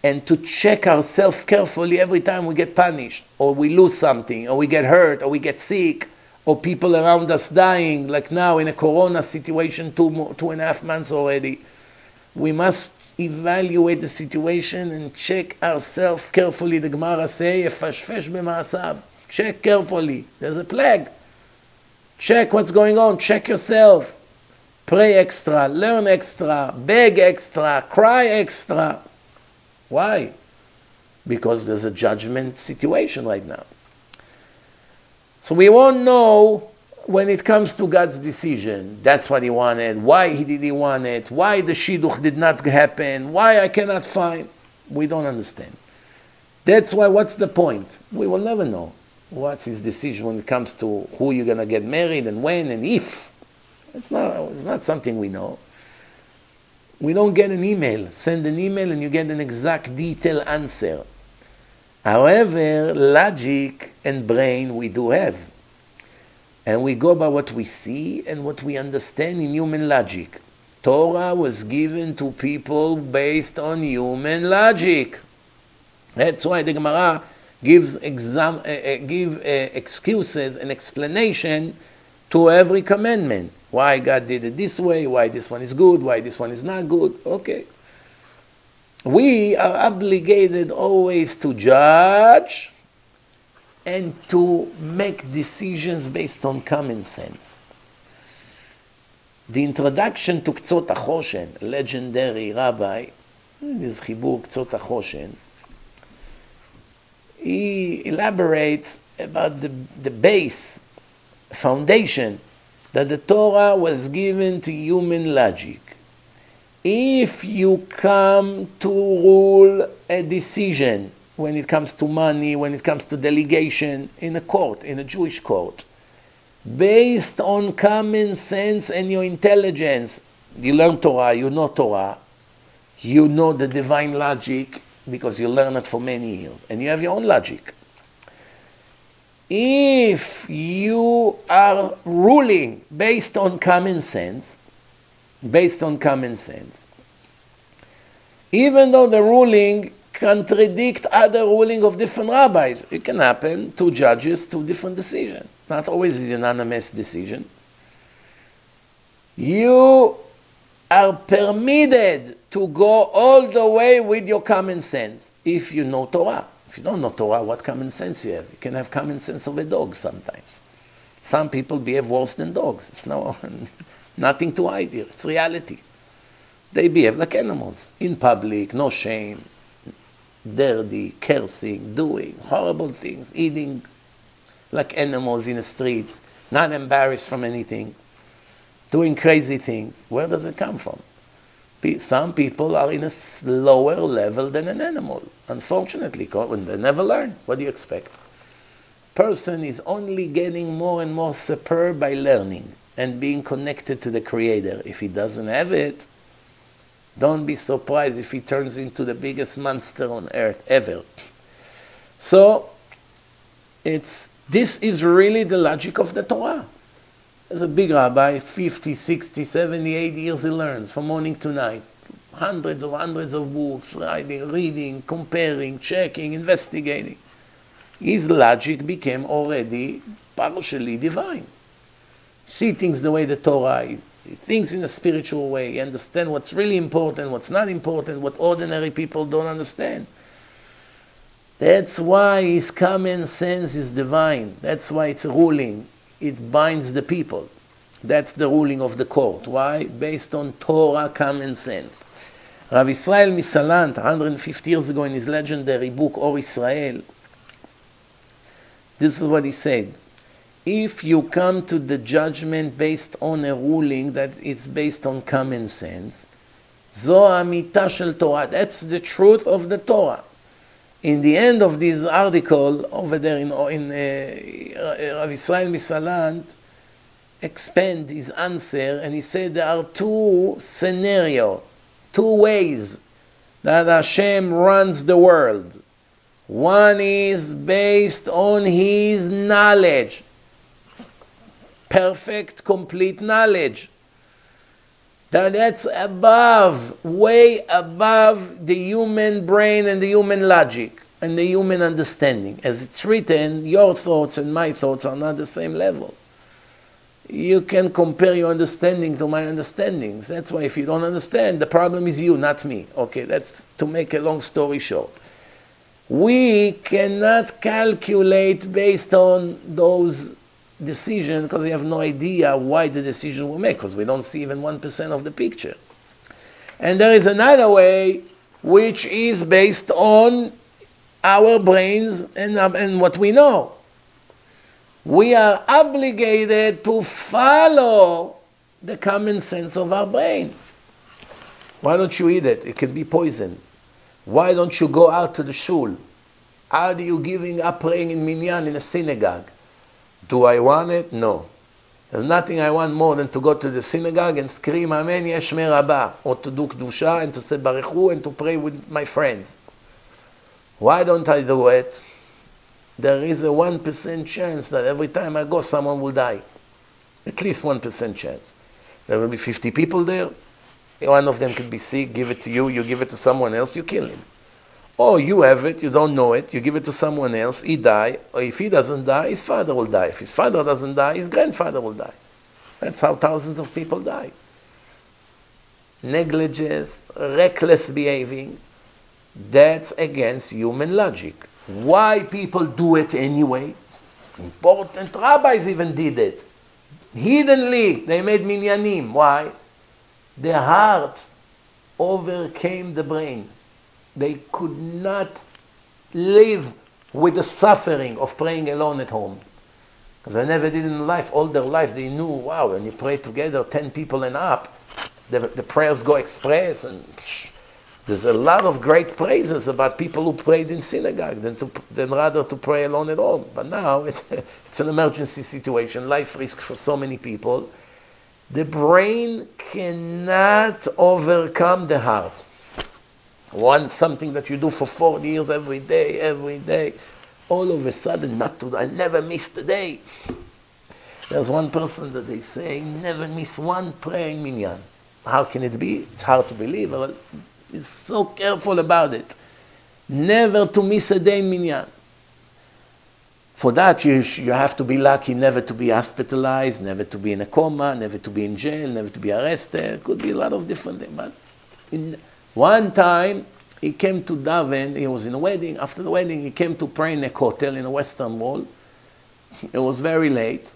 and to check ourselves carefully every time we get punished, or we lose something, or we get hurt, or we get sick, or people around us dying, like now in a corona situation, 2.5 months already. We must evaluate the situation and check ourselves carefully. The Gemara say, "Yefashfesh b'ma'asav." Check carefully. There's a plague. Check what's going on. Check yourself. Pray extra, learn extra, beg extra, cry extra. Why? Because there's a judgment situation right now. So we won't know when it comes to God's decision. That's what he wanted. Why did he want it? Why the shidduch did not happen? Why I cannot find? We don't understand. That's why, what's the point? We will never know what's his decision when it comes to who you're going to get married and when and if. It's not something we know. We don't get an email. Send an email and you get an exact detailed answer. However, logic and brain we do have. And we go by what we see and what we understand in human logic. Torah was given to people based on human logic. That's why the Gemara gives excuses and explanation to every commandment. Why God did it this way, why this one is good, why this one is not good. Okay. We are obligated always to judge and to make decisions based on common sense. The introduction to Ktsot HaChoshen, legendary rabbi, this Chibur Ktsot HaChoshen, he elaborates about the base, foundation, that the Torah was given to human logic. If you come to rule a decision when it comes to money, when it comes to delegation in a court, in a Jewish court, based on common sense and your intelligence, you learn Torah, you know the divine logic because you learn it for many years, and you have your own logic. If you are ruling based on common sense, even though the ruling contradict other ruling of different rabbis, it can happen, two judges, two different decisions. Not always a unanimous decision. You are permitted to go all the way with your common sense if you know Torah. If you don't know Torah, what common sense you have? You can have common sense of a dog sometimes. Some people behave worse than dogs. It's nothing to hide here. It's reality. They behave like animals. In public, no shame, dirty, cursing, doing horrible things, eating like animals in the streets, not embarrassed from anything, doing crazy things. Where does it come from? Some people are in a lower level than an animal, unfortunately, when they never learn. What do you expect? Person is only getting more and more superb by learning and being connected to the Creator. If he doesn't have it, don't be surprised if he turns into the biggest monster on earth ever. So, this is really the logic of the Torah. There's a big rabbi, 50, 60, 70, 80 years he learns from morning to night. Hundreds of books, reading, comparing, checking, investigating. His logic became already partially divine. See things the way the Torah, he thinks in a spiritual way. He understands what's really important, what's not important, what ordinary people don't understand. That's why his common sense is divine. That's why it's a ruling. It binds the people. That's the ruling of the court. Why? Based on Torah common sense. Rabbi Israel Misalant, 150 years ago in his legendary book, Or Israel, this is what he said. If you come to the judgment based on a ruling that is based on common sense, Zo Amita Shel Torah, that's the truth of the Torah. In the end of this article, over there in Rabbi Israel Misalant expand his answer, and he said there are two scenarios, two ways that Hashem runs the world. One is based on his knowledge, perfect, complete knowledge. That's above, way above the human brain and the human logic and the human understanding. As it's written, your thoughts and my thoughts are not the same level. You can compare your understanding to my understandings. That's why if you don't understand, the problem is you, not me. Okay, that's to make a long story short. We cannot calculate based on those decisions because we have no idea why the decision we make, because we don't see even 1% of the picture. And there is another way which is based on our brains and what we know. We are obligated to follow the common sense of our brain. Why don't you eat it? It can be poison. Why don't you go out to the shul? How do you giving up praying in minyan in a synagogue? Do I want it? No. There's nothing I want more than to go to the synagogue and scream Amen Yeshme Rabbah, or to do Kedusha and to say Baruch Hu and to pray with my friends. Why don't I do it? There is a 1% chance that every time I go someone will die. At least 1% chance. There will be 50 people there. One of them could be sick, give it to you, you give it to someone else, you kill him. Or you have it, you don't know it, you give it to someone else, he die, or if he doesn't die, his father will die. If his father doesn't die, his grandfather will die. That's how thousands of people die. Negligence, reckless behaving, that's against human logic. Why people do it anyway? Important rabbis even did it. Hiddenly, they made minyanim. Why? The heart overcame the brain. They could not live with the suffering of praying alone at home. Because they never did in life. All their life they knew, wow, when you pray together, 10 people and up, the prayers go express. And there's a lot of great praises about people who prayed in synagogue than rather to pray alone at home. But now it's an emergency situation, life risk for so many people. The brain cannot overcome the heart. Something that you do for 40 years every day, all of a sudden I never missed a day. There's one person that they say never miss one prayer in minyan. How can it be? It's hard to believe. But he's so careful about it. Never to miss a day in minyan. For that you have to be lucky never to be hospitalized, never to be in a coma, never to be in jail, never to be arrested. It could be a lot of different things. But one time, he came to daven, he was in a wedding. After the wedding, he came to pray in a hotel in a Western Wall. It was very late.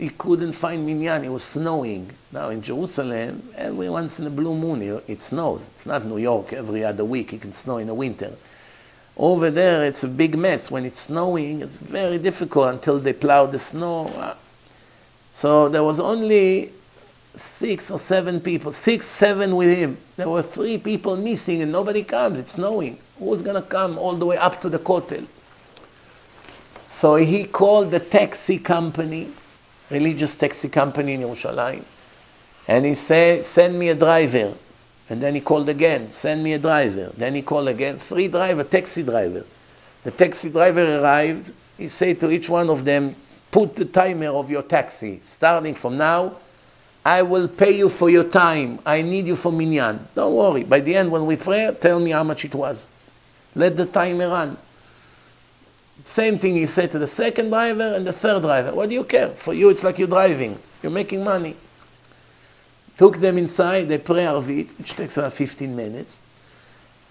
He couldn't find minyan, it was snowing. Now in Jerusalem, every once in a blue moon, it snows. It's not New York every other week, it can snow in the winter. Over there, it's a big mess. When it's snowing, it's very difficult until they plow the snow. So there was only 6 or 7 people, 6, 7 with him. There were 3 people missing and nobody comes. It's snowing. Who's going to come all the way up to the kotel? So he called the taxi company, religious taxi company in Yerushalayim, and he said, send me a driver. And then he called again, send me a driver. Then he called again, 3 drivers, taxi driver. The taxi driver arrived. He said to each one of them, put the timer of your taxi. Starting from now, I will pay you for your time. I need you for minyan. Don't worry. By the end, when we pray, tell me how much it was. Let the timer run. Same thing he said to the second driver and the third driver. What do you care? For you, it's like you're driving. You're making money. Took them inside. They pray Arvit, which takes about 15 minutes.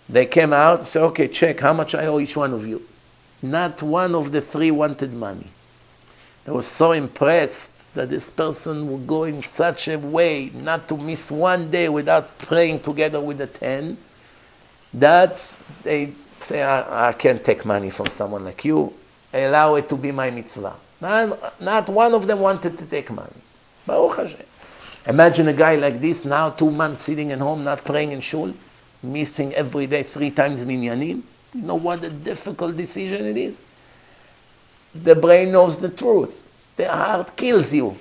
They came out. Said, okay, check how much I owe each one of you. Not one of the 3 wanted money. They were so impressed that this person would go in such a way not to miss one day without praying together with the 10, that they say, I can't take money from someone like you. I allow it to be my mitzvah. Not one of them wanted to take money. Baruch Hashem. Imagine a guy like this now 2 months sitting at home not praying in shul, missing every day 3 times minyanim. You know what a difficult decision it is? The brain knows the truth. The heart kills you.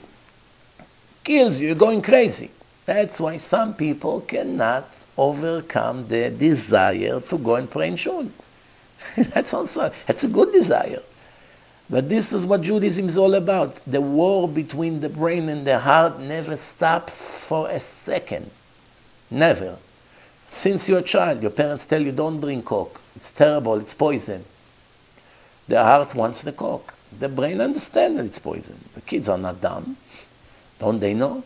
Kills you. You're going crazy. That's why some people cannot overcome the desire to go and pray in shul. That's a good desire. But this is what Judaism is all about. The war between the brain and the heart never stops for a second. Never. Since you're a child, your parents tell you don't drink Coke. It's terrible, it's poison. The heart wants the Coke. The brain understands that it's poison. The kids are not dumb. Don't they know?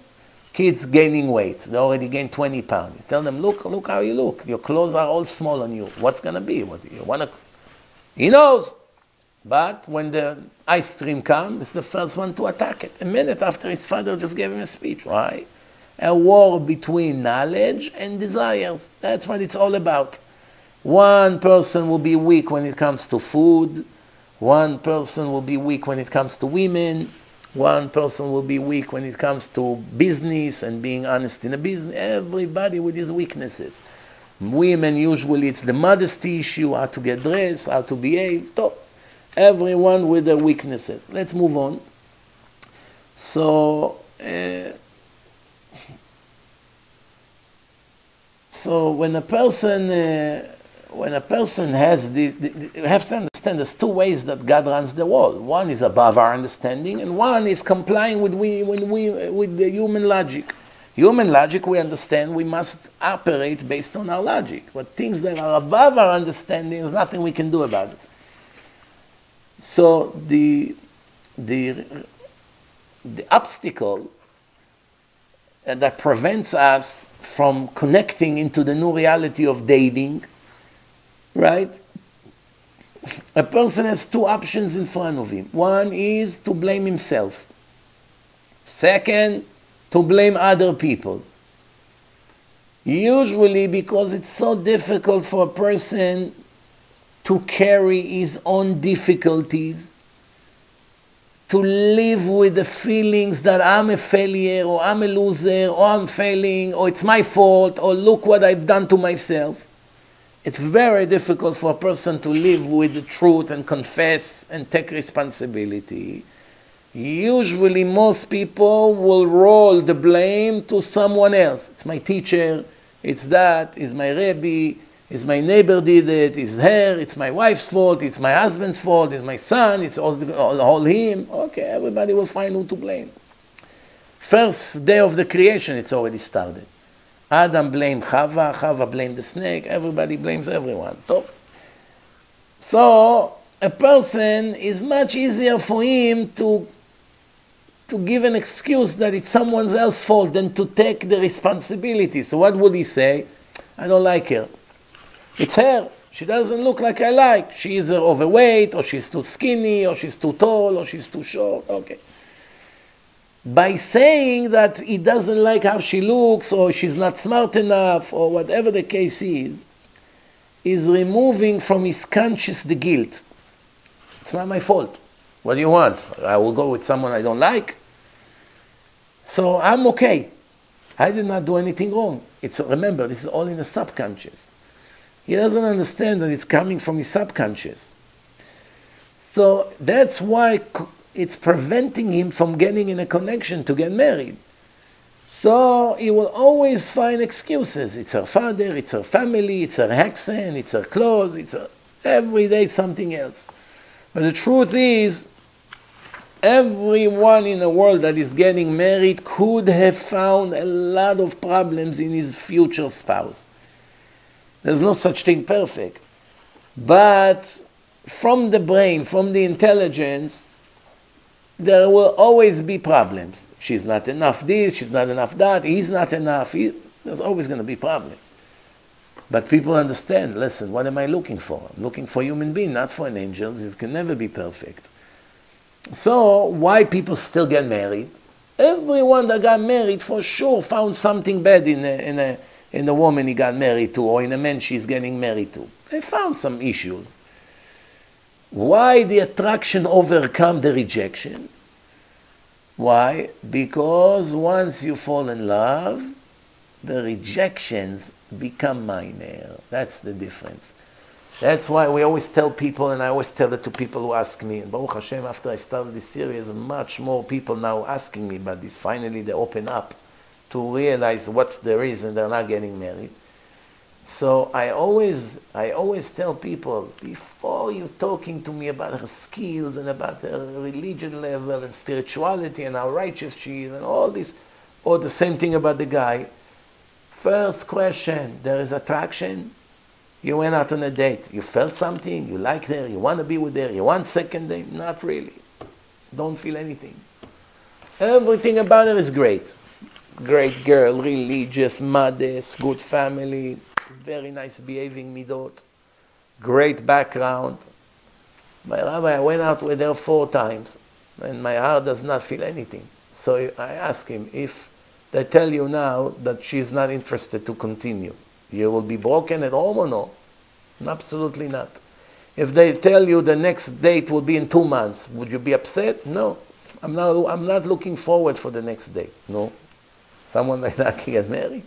Kids gaining weight. They already gained 20 pounds. You tell them, look how you look. Your clothes are all small on you. What's going to be? What you want to... He knows. But when the ice cream comes, it's the first one to attack it. A minute after his father just gave him a speech. Why? A war between knowledge and desires. That's what it's all about. One person will be weak when it comes to food. One person will be weak when it comes to women. One person will be weak when it comes to business and being honest in a business. Everybody with his weaknesses. Women, usually it's the modesty issue, how to get dressed, how to behave. So, everyone with their weaknesses. Let's move on. So when a person has this, you have to understand there's two ways that God runs the world. One is above our understanding, and one is complying with the human logic. Human logic, we understand we must operate based on our logic. But things that are above our understanding, there's nothing we can do about it. So the obstacle that prevents us from connecting into the new reality of dating, right? A person has two options in front of him. One is to blame himself. Second, to blame other people. Usually because it's so difficult for a person to carry his own difficulties, to live with the feelings that I'm a failure, or I'm a loser, or I'm failing, or it's my fault, or look what I've done to myself. It's very difficult for a person to live with the truth and confess and take responsibility. Usually most people will roll the blame to someone else. It's my teacher, it's that, it's my Rebbe, it's my neighbor did it, it's her, it's my wife's fault, it's my husband's fault, it's my son, it's all him. Okay, everybody will find who to blame. First day of the creation, it's already started. Adam blamed Chava, Chava blamed the snake, everybody blames everyone. So a person is much easier for him to give an excuse that it's someone else's fault than to take the responsibility. So what would he say? I don't like her. It's her. She doesn't look like I like. She is overweight, or she's too skinny, or she's too tall, or she's too short. Okay. By saying that he doesn't like how she looks, or she's not smart enough, or whatever the case is removing from his conscience the guilt. It's not my fault. What do you want? I will go with someone I don't like? So I'm okay. I did not do anything wrong. Remember, this is all in the subconscious. He doesn't understand that it's coming from his subconscious. So that's why it's preventing him from getting in a connection to get married. So he will always find excuses. It's her father, it's her family, it's her accent, it's her clothes, every day something else. But the truth is, everyone in the world that is getting married could have found a lot of problems in his future spouse. There's no such thing perfect. But from the brain, from the intelligence, there will always be problems. She's not enough this, she's not enough that, he's not enough. There's always going to be problems. But people understand, listen, what am I looking for? I'm looking for a human being, not for an angel. This can never be perfect. So, why people still get married? Everyone that got married for sure found something bad in the woman he got married to, or in a man she's getting married to. They found some issues. Why the attraction overcome the rejection? Why? Because once you fall in love, the rejections become minor. That's the difference. That's why we always tell people, and I always tell it to people who ask me, and Baruch Hashem, after I started this series, much more people now asking me about this. Finally, they open up to realize what's the reason they're not getting married. So I always tell people, before you're talking to me about her skills and about her religion level and spirituality and how righteous she is and all this, or the same thing about the guy, first question, there is attraction? You went out on a date, you felt something, you like her, you want to be with her, you want second date? Not really. Don't feel anything. Everything about her is great. Great girl, religious, modest, good family, very nice behaving midot, great background. My rabbi, I went out with her 4 times, and my heart does not feel anything. So I ask him, if they tell you now that she's not interested to continue, you will be broken at home or no? Absolutely not. If they tell you the next date will be in 2 months, would you be upset? No. I'm not looking forward for the next date. No. Someone like that can get married.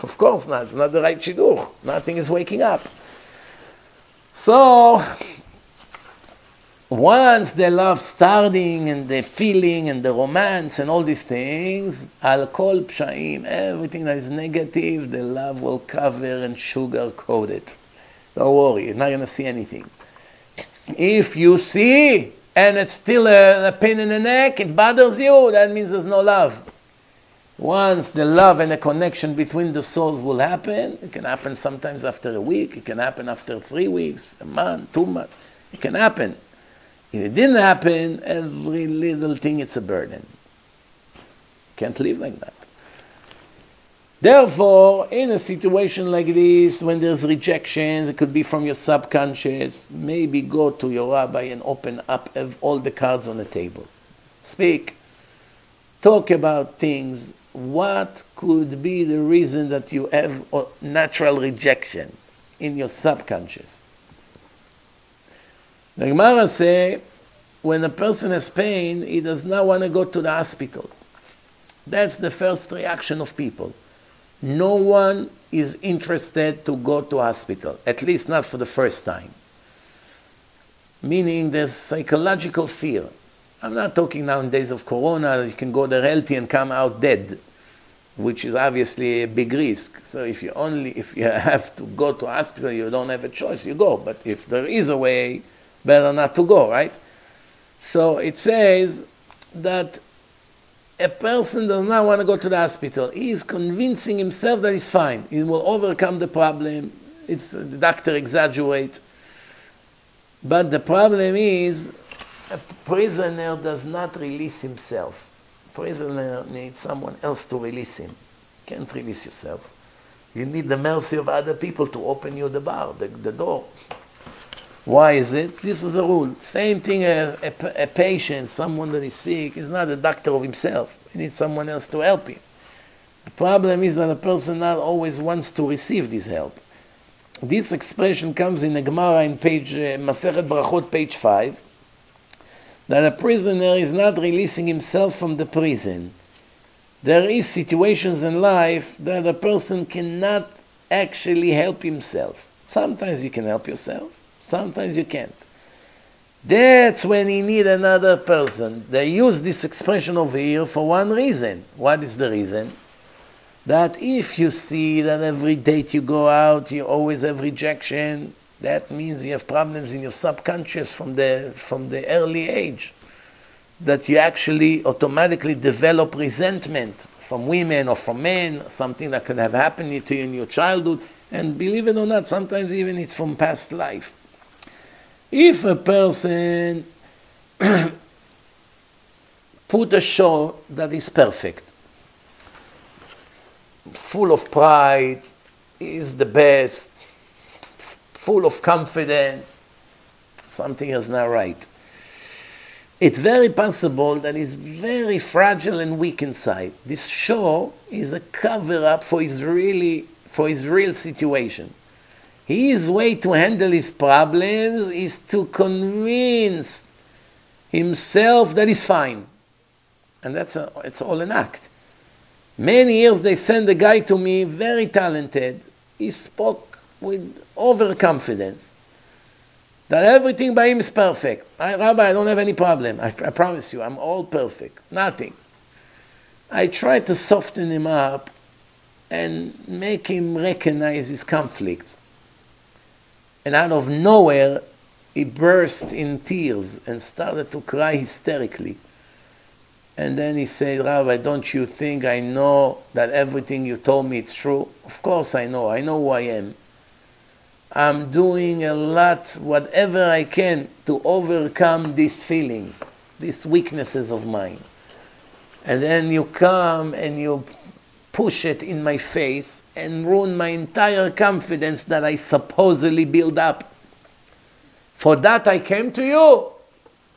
Of course not. It's not the right shidduch. Nothing is waking up. So, once the love starting and the feeling and the romance and all these things, al kol pshaim, everything that is negative, the love will cover and sugarcoat it. Don't worry, you're not going to see anything. If you see and it's still a pain in the neck, it bothers you, that means there's no love. Once the love and the connection between the souls will happen, it can happen sometimes after a week, it can happen after 3 weeks, a month, 2 months, it can happen. If it didn't happen, every little thing it's a burden. Can't live like that. Therefore, in a situation like this, when there's rejections, it could be from your subconscious, maybe go to your rabbi and open up all the cards on the table. Speak. Talk about things. What could be the reason that you have natural rejection in your subconscious? The Gemara say, when a person has pain, he does not want to go to the hospital. That's the first reaction of people. No one is interested to go to hospital, at least not for the first time. Meaning there's psychological fear. I'm not talking now in days of Corona, you can go there healthy and come out dead, which is obviously a big risk. So if you have to go to hospital, you don't have a choice, you go. But if there is a way, better not to go, right? So it says that a person does not want to go to the hospital. He is convincing himself that he's fine. He will overcome the problem. The doctor exaggerates. But the problem is, a prisoner does not release himself. A prisoner needs someone else to release him. You can't release yourself. You need the mercy of other people to open you the door. Why is it? This is a rule. Same thing as a patient, someone that is sick, is not a doctor of himself. He needs someone else to help him. The problem is that a person not always wants to receive this help. This expression comes in the Gemara in page Masechet Brachot, page 5, that a prisoner is not releasing himself from the prison. There is situations in life that a person cannot actually help himself. Sometimes you can help yourself. Sometimes you can't. That's when you need another person. They use this expression over here for one reason. What is the reason? That if you see that every date you go out, you always have rejection, that means you have problems in your subconscious from the early age. That you actually automatically develop resentment from women or from men, something that could have happened to you in your childhood. And believe it or not, sometimes even it's from past life. If a person put a show that is perfect, full of pride, is the best, full of confidence, something is not right. It's very possible that he's very fragile and weak inside. This show is a cover-up for his real situation. His way to handle his problems is to convince himself that he's fine. And it's all an act. Many years they sent a guy to me, very talented. He spoke with overconfidence. That everything by him is perfect. Rabbi, I don't have any problem. I promise you, I'm all perfect. Nothing. I tried to soften him up and make him recognize his conflicts. And out of nowhere, he burst in tears and started to cry hysterically. And then he said, Rabbi, don't you think I know that everything you told me is true? Of course I know. I know who I am. I'm doing a lot, whatever I can, to overcome these feelings, these weaknesses of mine. And then you come and you push it in my face and ruin my entire confidence that I supposedly build up. For that I came to you.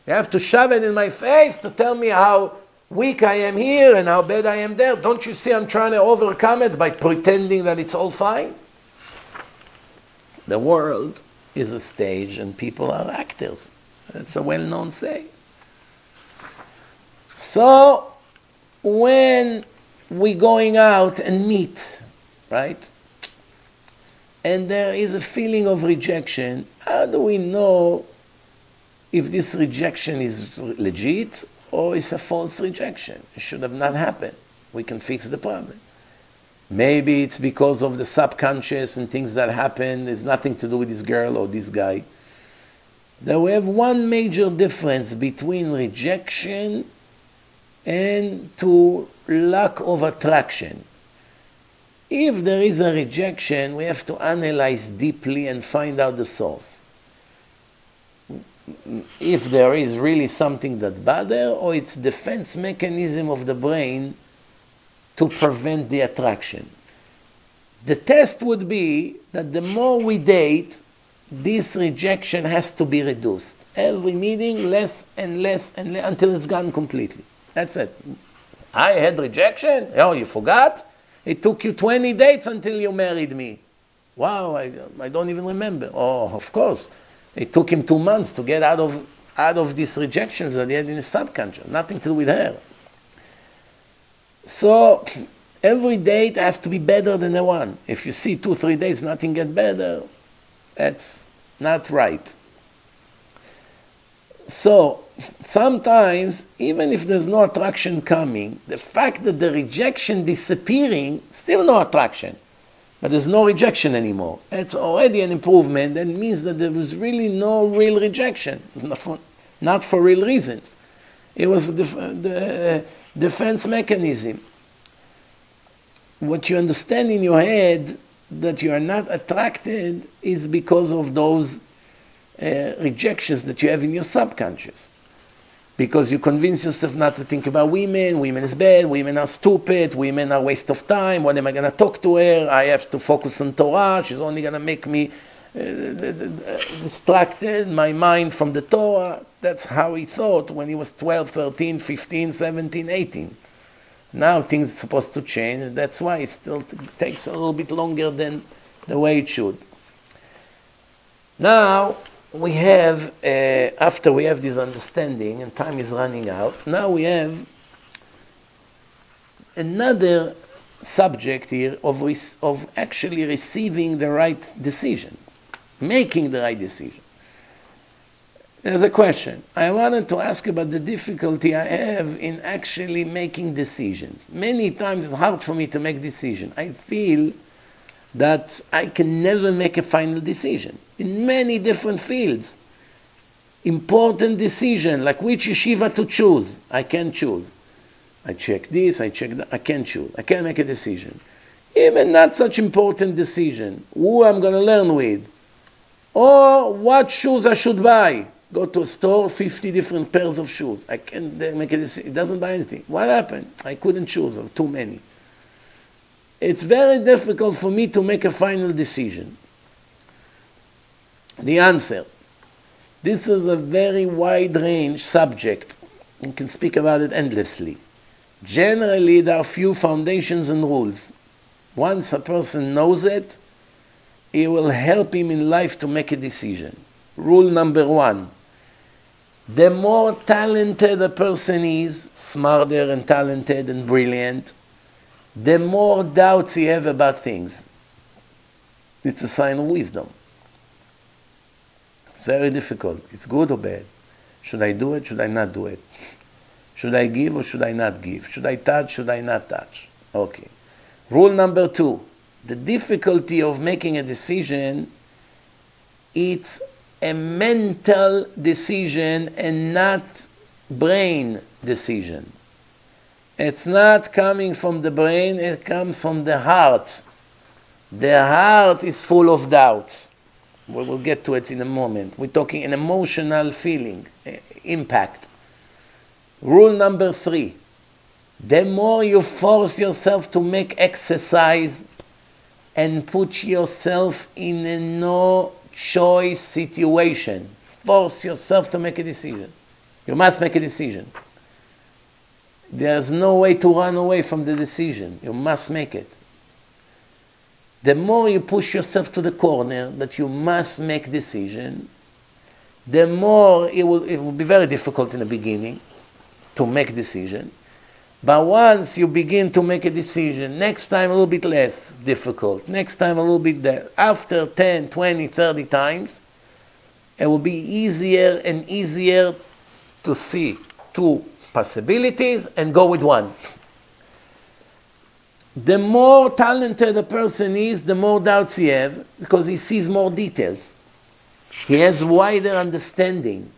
You have to shove it in my face to tell me how weak I am here and how bad I am there. Don't you see I'm trying to overcome it by pretending that it's all fine? The world is a stage and people are actors. It's a well-known saying. So, when we're going out and meet right? And there is a feeling of rejection. How do we know if this rejection is legit or is a false rejection? It should have not happened. We can fix the problem. Maybe it's because of the subconscious and things that happen. There's nothing to do with this girl or this guy. Now we have one major difference between rejection and to lack of attraction. If there is a rejection, we have to analyze deeply and find out the source. If there is really something that bothers, or it's defense mechanism of the brain to prevent the attraction. The test would be that the more we date, this rejection has to be reduced. Every meeting, less and less and less, until it's gone completely. That's it. I had rejection? Oh, you forgot? It took you 20 dates until you married me. Wow, I don't even remember. Oh, of course. It took him 2 months to get out of these rejections that he had in his subconscious. Nothing to do with her. So every date has to be better than the one. If you see 2-3 days nothing get better, that's not right. So sometimes, even if there's no attraction coming, the fact that the rejection disappearing, still no attraction, but there's no rejection anymore. It's already an improvement. That means that there was really no real rejection, not for real reasons. It was the defense mechanism. What you understand in your head that you are not attracted is because of those rejections that you have in your subconscious. Because you convince yourself not to think about women is bad, women are stupid, women are a waste of time, what am I going to talk to her, I have to focus on Torah, she's only going to make me distracted, my mind from the Torah. That's how he thought when he was 12, 13, 15, 17, 18. Now things are supposed to change, and that's why it still takes a little bit longer than the way it should. Now, we have, after we have this understanding, and time is running out, now we have another subject here of actually receiving the right decision, making the right decision. There's a question. I wanted to ask about the difficulty I have in actually making decisions. Many times it's hard for me to make decisions. I feel that I can never make a final decision in many different fields. Important decision, like which yeshiva to choose. I can't choose. I check this, I check that. I can't choose. I can't make a decision. Even not such important decision. Who I'm going to learn with. Or what shoes I should buy. Go to a store, 50 different pairs of shoes. I can't make a decision. It doesn't buy anything. What happened? I couldn't choose. There were too many. It's very difficult for me to make a final decision. The answer. This is a very wide range subject. You can speak about it endlessly. Generally, there are few foundations and rules. Once a person knows it, it will help him in life to make a decision. Rule number 1. The more talented a person is, smarter and talented and brilliant, the more doubts he have about things. It's a sign of wisdom. It's very difficult. It's good or bad. Should I do it? Should I not do it? Should I give or should I not give? Should I touch? Should I not touch? Okay. Rule number 2. The difficulty of making a decision, it's a mental decision and not brain decision. It's not coming from the brain, it comes from the heart. The heart is full of doubts. We will get to it in a moment. We're talking an emotional feeling, impact. Rule number 3. The more you force yourself to make exercise and put yourself in a no-choice situation, force yourself to make a decision. You must make a decision. There's no way to run away from the decision. You must make it. The more you push yourself to the corner that you must make a decision, the more it will be very difficult in the beginning to make a decision. But once you begin to make a decision, next time a little bit less difficult, next time a little bit there, after 10, 20, 30 times, it will be easier and easier to see two possibilities and go with one. The more talented a person is, the more doubts he has, because he sees more details. He has wider understanding.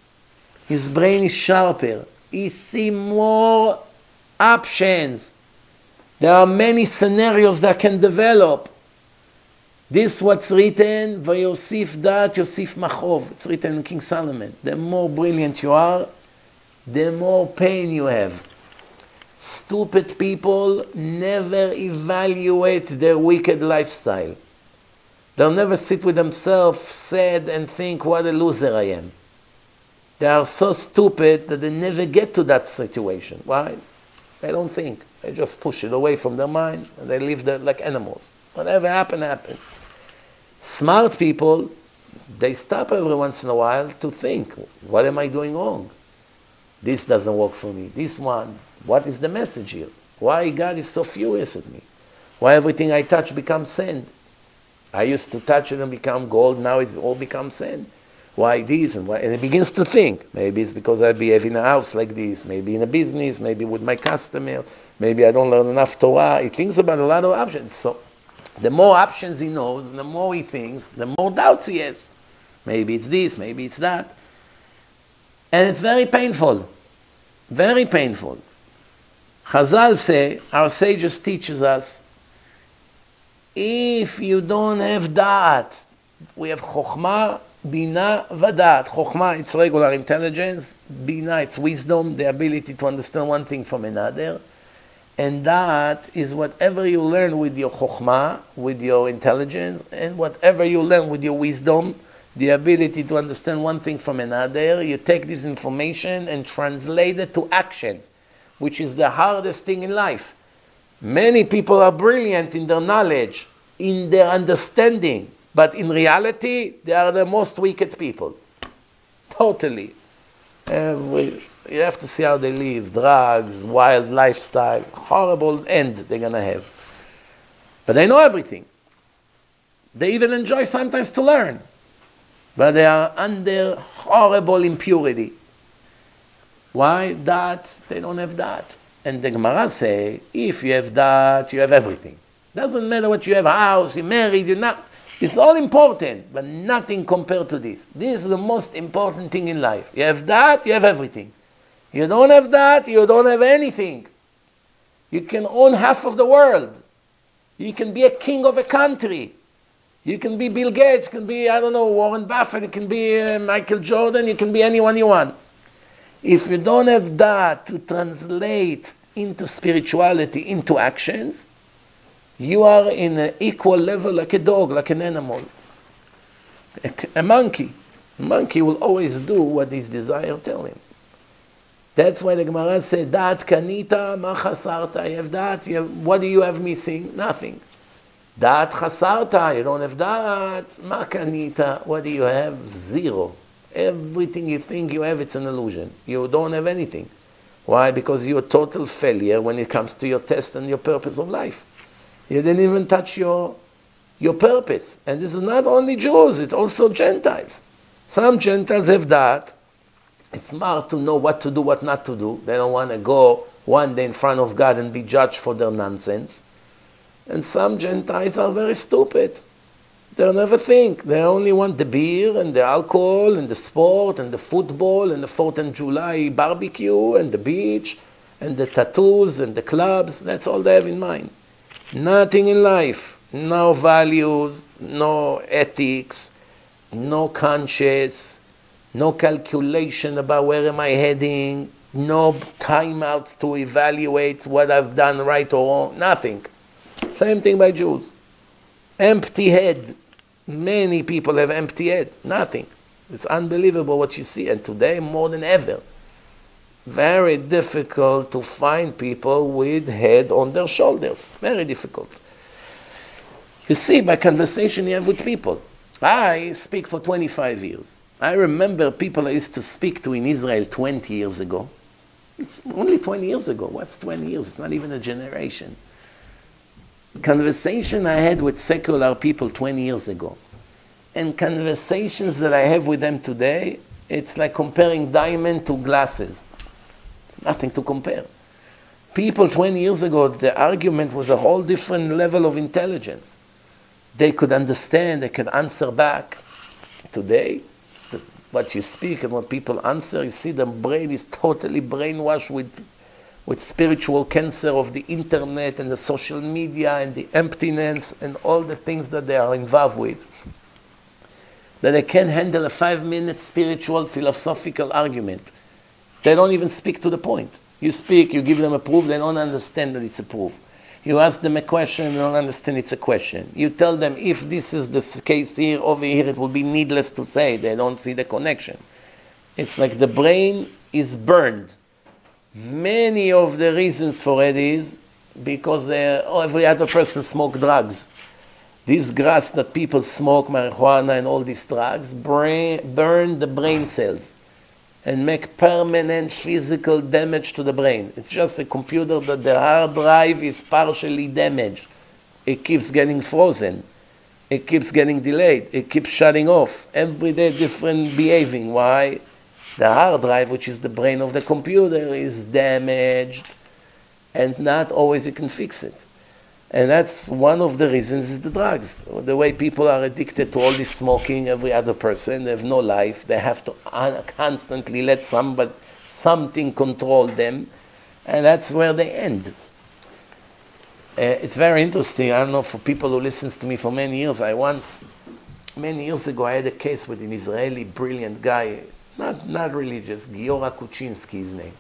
His brain is sharper. He sees more options. There are many scenarios that can develop. This is what's written, Vayosif dat Yosif Machov. It's written in King Solomon. The more brilliant you are, the more pain you have. Stupid people never evaluate their wicked lifestyle. They'll never sit with themselves sad and think, what a loser I am. They are so stupid that they never get to that situation. Why? They don't think. They just push it away from their mind and they live there like animals. Whatever happened, happened. Smart people, they stop every once in a while to think, what am I doing wrong? This doesn't work for me. This one, what is the message here? Why God is so furious at me? Why everything I touch becomes sand? I used to touch it and become gold, now it all becomes sand. Why this and why? And it begins to think. Maybe it's because I behave in a house like this, maybe in a business, maybe with my customer, maybe I don't learn enough Torah. He thinks about a lot of options. So the more options he knows, the more he thinks, the more doubts he has. Maybe it's this, maybe it's that. And it's very painful. Very painful. Chazal say, our sages teaches us, if you don't have da'at, we have chokhmah, bina, vadat. Chokhmah, it's regular intelligence. Bina, it's wisdom, the ability to understand one thing from another. And that is whatever you learn with your chokhmah, with your intelligence, and whatever you learn with your wisdom, the ability to understand one thing from another, you take this information and translate it to actions, which is the hardest thing in life. Many people are brilliant in their knowledge, in their understanding, but in reality, they are the most wicked people. Totally. You have to see how they live. Drugs, wild lifestyle, horrible end they're going to have. But they know everything. They even enjoy sometimes to learn. But they are under horrible impurity. Why? That, they don't have that. And the Gemara say, if you have that, you have everything. Doesn't matter what you have, a house, you're married, you're not. It's all important, but nothing compared to this. This is the most important thing in life. You have that, you have everything. You don't have that, you don't have anything. You can own half of the world. You can be a king of a country. You can be Bill Gates, you can be, I don't know, Warren Buffett, you can be Michael Jordan, you can be anyone you want. If you don't have that to translate into spirituality, into actions, you are in an equal level like a dog, like an animal. A monkey. A monkey will always do what his desire tell him. That's why the Gemara said, Dat kanita ma chasarta. You have that, what do you have missing? Nothing. Dat chasarta, you don't have that. Ma kanita, what do you have? Zero. Everything you think you have, it's an illusion. You don't have anything. Why? Because you're a total failure when it comes to your test and your purpose of life. You didn't even touch your purpose. And this is not only Jews, it's also Gentiles. Some Gentiles have that. It's smart to know what to do, what not to do. They don't want to go one day in front of God and be judged for their nonsense. And some Gentiles are very stupid. They'll never think. They only want the beer and the alcohol and the sport and the football and the 4th of July barbecue and the beach and the tattoos and the clubs. That's all they have in mind. Nothing in life. No values, no ethics, no conscience, no calculation about where am I heading, no timeouts to evaluate what I've done right or wrong. Nothing. Same thing by Jews. Empty head. Many people have empty head. Nothing. It's unbelievable what you see. And today, more than ever, very difficult to find people with head on their shoulders. Very difficult. You see, by conversation you have with people. I speak for 25 years. I remember people I used to speak to in Israel 20 years ago. It's only 20 years ago. What's 20 years? It's not even a generation. Conversation I had with secular people 20 years ago, and conversations that I have with them today, it's like comparing diamond to glasses. It's nothing to compare. People 20 years ago, the argument was a whole different level of intelligence. They could understand, they could answer back. Today, what you speak and what people answer, you see the brain is totally brainwashed with spiritual cancer of the internet and the social media and the emptiness and all the things that they are involved with. That they can't handle a 5-minute spiritual philosophical argument. They don't even speak to the point. You speak, you give them a proof, they don't understand that it's a proof. You ask them a question, they don't understand it's a question. You tell them, if this is the case here, over here, it will be needless to say. They don't see the connection. It's like the brain is burned. Many of the reasons for it is because every other person smokes drugs. This grass that people smoke, marijuana and all these drugs, burn the brain cells and make permanent physical damage to the brain. It's just a computer that the hard drive is partially damaged. It keeps getting frozen. It keeps getting delayed. It keeps shutting off. Every day different behaving. Why? The hard drive, which is the brain of the computer, is damaged, and not always you can fix it. And that's one of the reasons is the drugs. The way people are addicted to all this smoking, every other person, they have no life. They have to constantly let something control them. And that's where they end. It's very interesting. I don't know, for people who listens to me for many years, many years ago, I had a case with an Israeli brilliant guy, not religious, Giora Kuczynski, his name.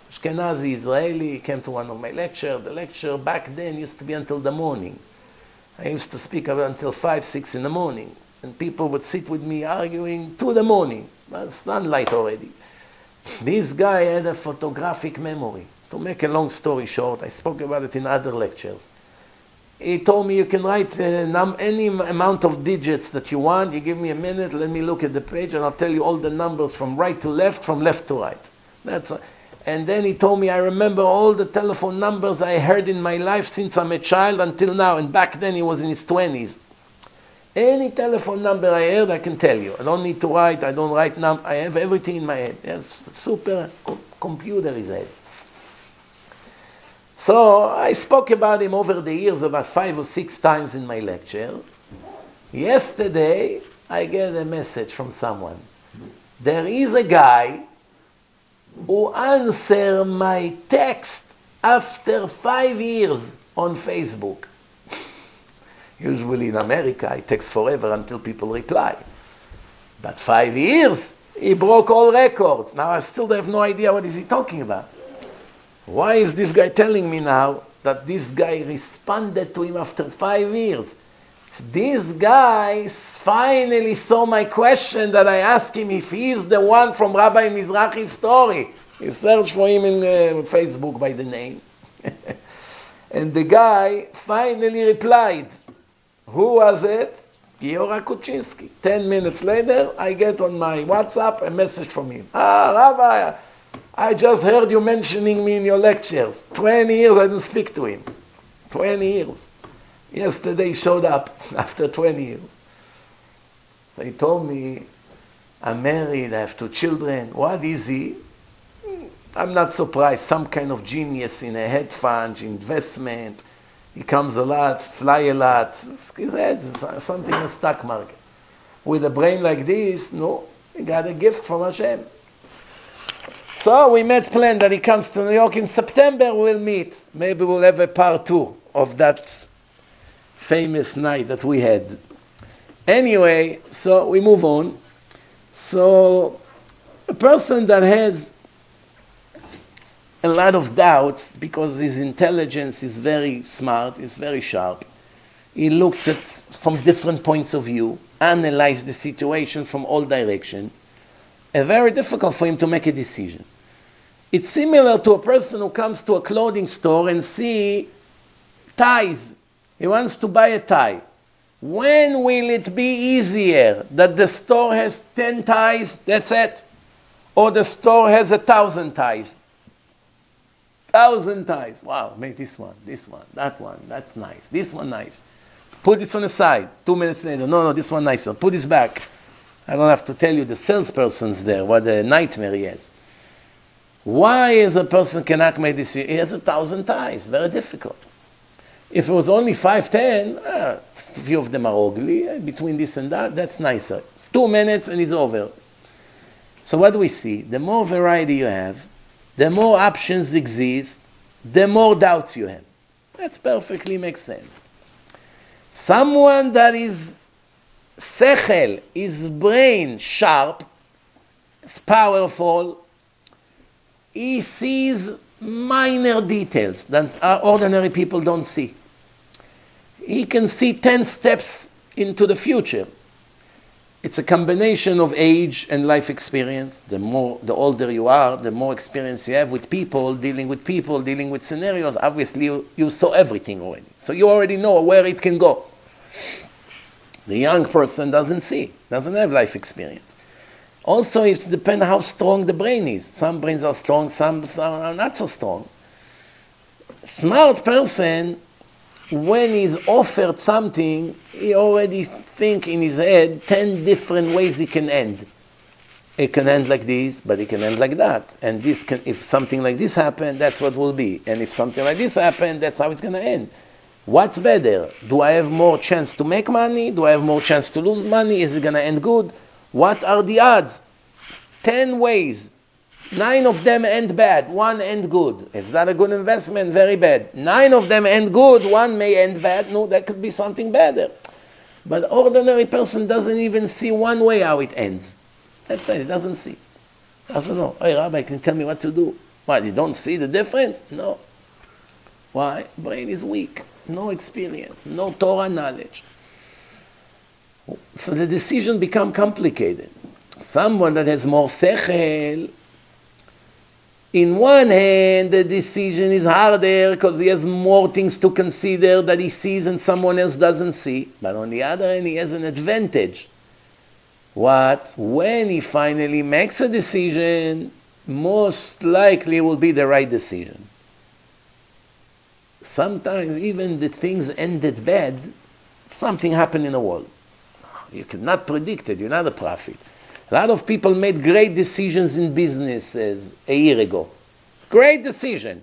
Ashkenazi Israeli, he came to one of my lectures. The lecture back then used to be until the morning. I used to speak until 5, 6 in the morning. And people would sit with me arguing to the morning. Well, sunlight already. This guy had a photographic memory. To make a long story short, I spoke about it in other lectures. He told me, you can write any amount of digits that you want. You give me a minute, let me look at the page, and I'll tell you all the numbers from right to left, from left to right. And then he told me, I remember all the telephone numbers I heard in my life since I'm a child until now. And back then he was in his 20s. Any telephone number I heard, I can tell you. I don't need to write. I don't write I have everything in my head. Yes, super computer is head. So I spoke about him over the years about 5 or 6 times in my lecture. Yesterday, I get a message from someone. There is a guy who answered my text after 5 years on Facebook. Usually in America, it takes forever until people reply. But 5 years, he broke all records. Now I still have no idea what is he talking about. Why is this guy telling me now that this guy responded to him after 5 years? This guy finally saw my question that I asked him if he is the one from Rabbi Mizrachi's story. He searched for him in Facebook by the name. And the guy finally replied. Who was it? Giora Kuczynski. 10 minutes later, I get on my WhatsApp a message from him. Rabbi, I just heard you mentioning me in your lectures. 20 years I didn't speak to him. 20 years. Yesterday he showed up after 20 years. So he told me, I'm married, I have 2 children. What is he? I'm not surprised. Some kind of genius in a hedge fund, investment. He comes a lot, fly a lot. His head is something in the stock market. With a brain like this, no, he got a gift from Hashem. So we made plan that he comes to New York in September, we'll meet. Maybe we'll have a part 2 of that famous night that we had. Anyway, so we move on. So a person that has a lot of doubts because his intelligence is very smart, is very sharp. He looks at from different points of view, analyze the situation from all directions. It's very difficult for him to make a decision. It's similar to a person who comes to a clothing store and see ties. He wants to buy a tie. When will it be easier that the store has 10 ties, that's it, or the store has 1,000 ties? 1,000 ties. Wow, make this one, that's nice. This one nice. Put this on the side. 2 minutes later, no, this one nicer. Put this back. I don't have to tell you the salesperson's there, what a nightmare he has. Why is a person cannot make this? He has 1,000 ties. Very difficult. If it was only 5, 10, a few of them are ugly. Between this and that, that's nicer. 2 minutes and it's over. So what do we see? The more variety you have, the more options exist, the more doubts you have. That perfectly makes sense. Someone that is sechel, his brain sharp, is powerful, he sees minor details that ordinary people don't see. He can see 10 steps into the future. It's a combination of age and life experience. The older you are, the more experience you have with people, dealing with scenarios. Obviously, you saw everything already. So you already know where it can go. The young person doesn't have life experience. Also, it depends how strong the brain is. Some brains are strong, some are not so strong. Smart person, when he's offered something, he already think in his head 10 different ways he can end. It can end like this, but it can end like that. And this can, if something like this happens, that's what will be. And if something like this happens, that's how it's going to end. What's better? Do I have more chance to make money? Do I have more chance to lose money? Is it going to end good? What are the odds? 10 ways. 9 of them end bad. 1 end good. It's not a good investment. Very bad. 9 of them end good. 1 may end bad. No, that could be something better. But ordinary person doesn't even see one way how it ends. That's it. It doesn't see. Doesn't know. Hey, Rabbi, can you tell me what to do? What, you don't see the difference? No. Why? Brain is weak. No experience. No Torah knowledge. So the decision become complicated. Someone that has more sechel, in one hand, the decision is harder because he has more things to consider that he sees and someone else doesn't see. But on the other hand, he has an advantage. What? When he finally makes a decision, most likely it will be the right decision. Sometimes even the things ended bad, something happened in the world. You cannot predict it. You're not a prophet. A lot of people made great decisions in businesses a year ago. Great decision.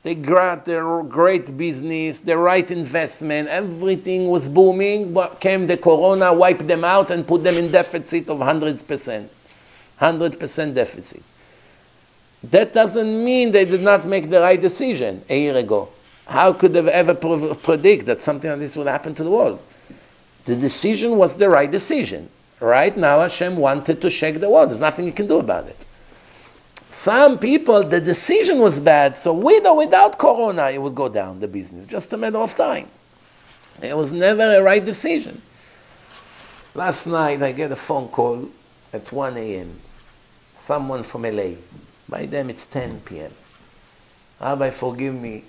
They got their great business, the right investment, everything was booming, but came the corona, wiped them out and put them in deficit of 100%. 100% deficit. That doesn't mean they did not make the right decision a year ago. How could they ever predict that something like this would happen to the world? The decision was the right decision. Right now, Hashem wanted to shake the world. There's nothing you can do about it. Some people, the decision was bad, so with or without Corona, it would go down, the business. Just a matter of time. It was never a right decision. Last night, I get a phone call at 1 a.m. Someone from LA. By them, it's 10 p.m. Rabbi, forgive me.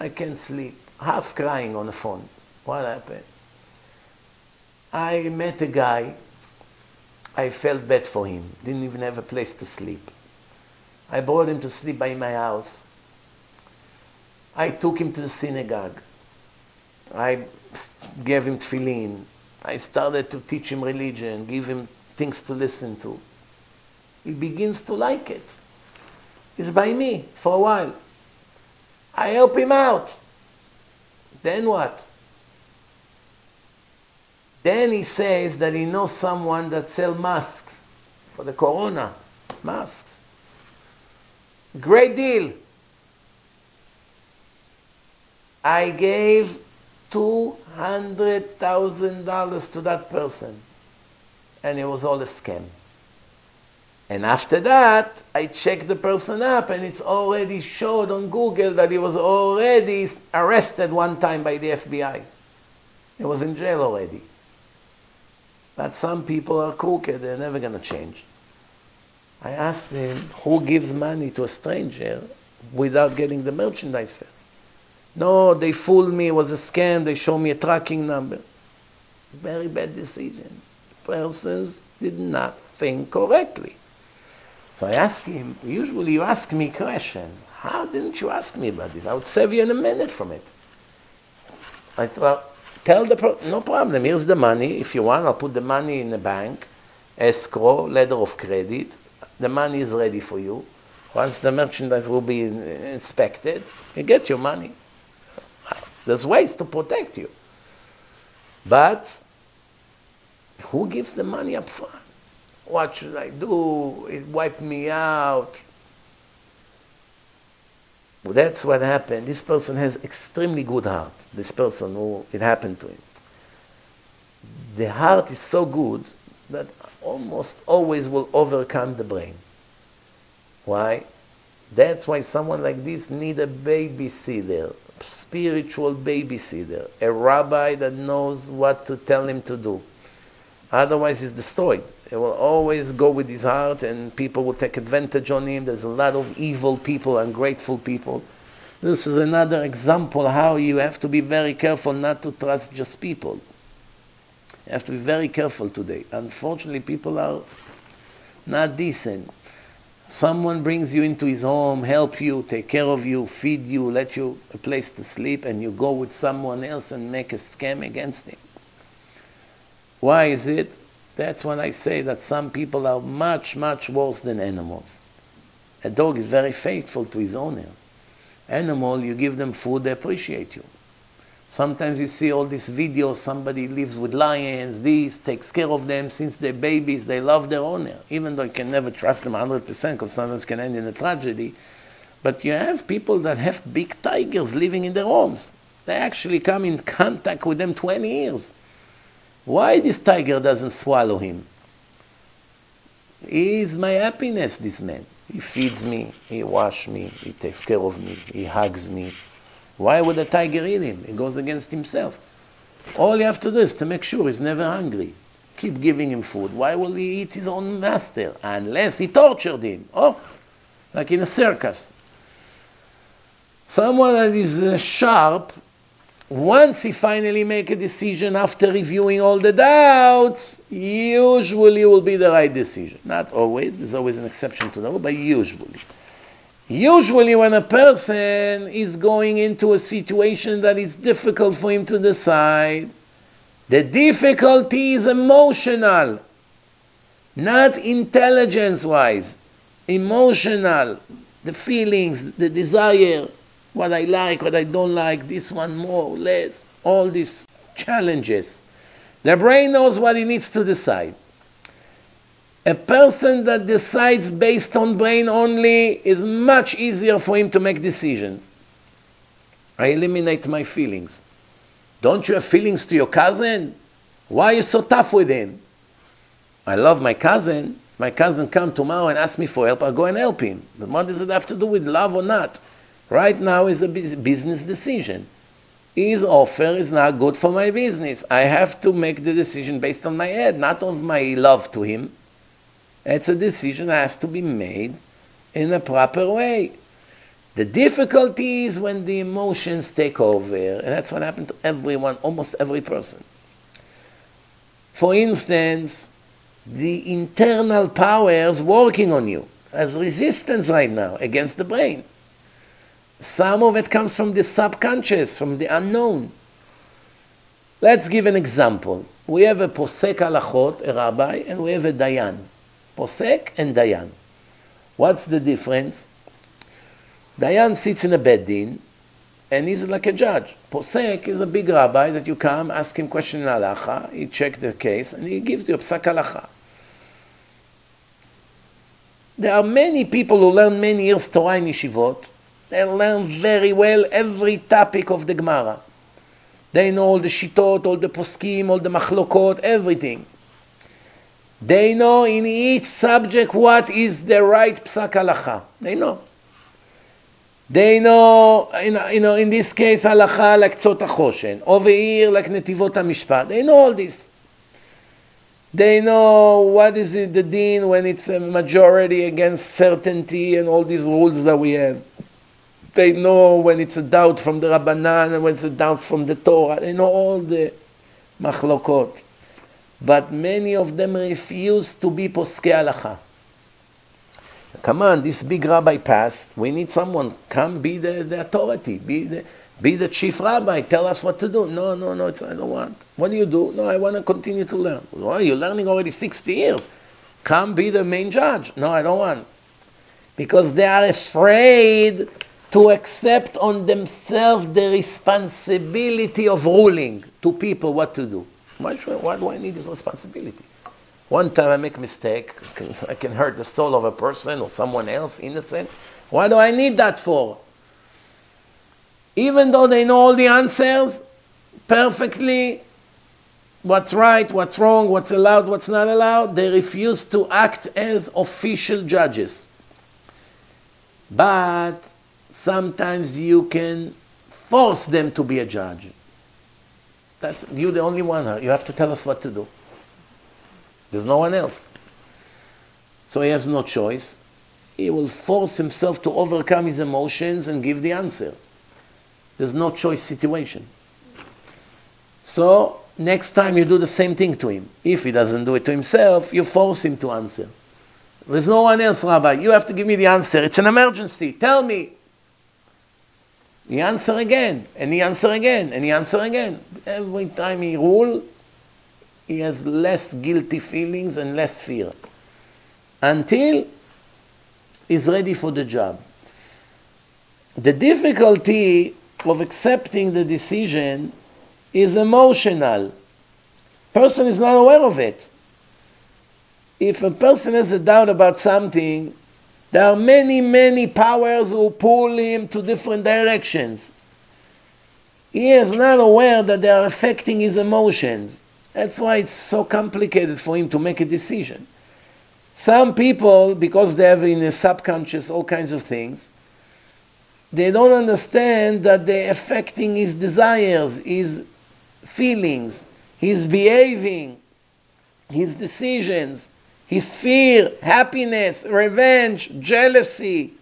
I can't sleep. Half crying on the phone. What happened? I met a guy. I felt bad for him. Didn't even have a place to sleep. I brought him to sleep by my house. I took him to the synagogue. I gave him tefillin. I started to teach him religion, give him things to listen to. He begins to like it. He's by me for a while. I help him out. Then what? Then he says that he knows someone that sells masks for the corona. Masks. Great deal. I gave $200,000 to that person. And it was all a scam. And after that, I checked the person up and it's already showed on Google that he was already arrested one time by the FBI. He was in jail already. But some people are crooked, they're never going to change. I asked him, who gives money to a stranger without getting the merchandise first? No, they fooled me, it was a scam, they showed me a tracking number. Very bad decision. Persons did not think correctly. So I asked him, usually you ask me questions. How didn't you ask me about this? I would save you in a minute from it. I thought, tell the person, no problem, here's the money. If you want, I'll put the money in the bank, escrow, letter of credit. The money is ready for you. Once the merchandise will be inspected, you get your money. There's ways to protect you. But who gives the money up front? What should I do? It wiped me out. Well, that's what happened. This person has extremely good heart. This person who it happened to him. The heart is so good that almost always will overcome the brain. Why? That's why someone like this need a babysitter, spiritual babysitter, a rabbi that knows what to tell him to do. Otherwise he's destroyed. He will always go with his heart and people will take advantage on him. There's a lot of evil people, ungrateful people. This is another example how you have to be very careful not to trust just people. You have to be very careful today. Unfortunately, people are not decent. Someone brings you into his home, help you, take care of you, feed you, let you a place to sleep, and you go with someone else and make a scam against him. Why is it? That's when I say that some people are much, much worse than animals. A dog is very faithful to his owner. Animal, you give them food, they appreciate you. Sometimes you see all these videos, somebody lives with lions, this, takes care of them since they're babies, they love their owner. Even though you can never trust them 100% because sometimes it can end in a tragedy. But you have people that have big tigers living in their homes. They actually come in contact with them 20 years. Why this tiger doesn't swallow him? He is my happiness, this man. He feeds me, he washes me, he takes care of me, he hugs me. Why would a tiger eat him? He goes against himself. All you have to do is to make sure he's never hungry. Keep giving him food. Why will he eat his own master? Unless he tortured him. Oh, like in a circus. Someone that is sharp, once he finally make a decision after reviewing all the doubts, usually will be the right decision. Not always. There's always an exception to the rule, but usually. Usually when a person is going into a situation that is difficult for him to decide, the difficulty is emotional, not intelligence-wise. Emotional, the feelings, the desire, what I like, what I don't like, this one more, less, all these challenges. The brain knows what it needs to decide. A person that decides based on brain only is much easier for him to make decisions. I eliminate my feelings. Don't you have feelings to your cousin? Why are you so tough with him? I love my cousin. My cousin come tomorrow and ask me for help, I'll go and help him. But what does it have to do with love or not? Right now is a business decision. His offer is not good for my business. I have to make the decision based on my head, not on my love to him. It's a decision that has to be made in a proper way. The difficulty is when the emotions take over, and that's what happened to everyone, almost every person. For instance, the internal powers working on you as resistance right now against the brain. Some of it comes from the subconscious, from the unknown. Let's give an example. We have a posek halachot, a rabbi, and we have a dayan. Posek and dayan. What's the difference? Dayan sits in a bed din, and he's like a judge. Posek is a big rabbi that you come, ask him question in halacha, he checks the case, and he gives you a psak halacha. There are many people who learn many years Torah in yeshivot. They learn very well every topic of the Gemara. They know all the shitot, all the poskim, all the machlokot, everything. They know in each subject what is the right psak halacha. They know. They know, in this case, halacha like tzot hachoshen. Over here, like netivot hamishpat. They know all this. They know what is it, the din when it's a majority against certainty and all these rules that we have. They know when it's a doubt from the Rabbanan and when it's a doubt from the Torah. They know all the machlokot. But many of them refuse to be poskei halacha. Come on, this big rabbi passed. We need someone. Come be the authority. Be the chief rabbi. Tell us what to do. No, I don't want. What do you do? No, I want to continue to learn. Well, you're learning already 60 years. Come be the main judge. No, I don't want. Because they are afraid to accept on themselves the responsibility of ruling to people what to do. Why do I need this responsibility? One time I make a mistake, I can hurt the soul of a person or someone else, innocent. Why do I need that for? Even though they know all the answers perfectly, what's right, what's wrong, what's allowed, what's not allowed, they refuse to act as official judges. But sometimes you can force them to be a judge. That's you, the only one. You have to tell us what to do. There's no one else. So he has no choice. He will force himself to overcome his emotions and give the answer. There's no choice situation. So next time you do the same thing to him. If he doesn't do it to himself, you force him to answer. There's no one else, Rabbi. You have to give me the answer. It's an emergency. Tell me. He answer again, and he answer again, and he answer again. Every time he rule, he has less guilty feelings and less fear. Until he's ready for the job. The difficulty of accepting the decision is emotional. Person is not aware of it. If a person has a doubt about something, there are many powers who pull him to different directions. He is not aware that they are affecting his emotions. That's why it's so complicated for him to make a decision. Some people, because they have in the subconscious all kinds of things, they don't understand that they're affecting his desires, his feelings, his behaving, his decisions, his fear, happiness, revenge, jealousy.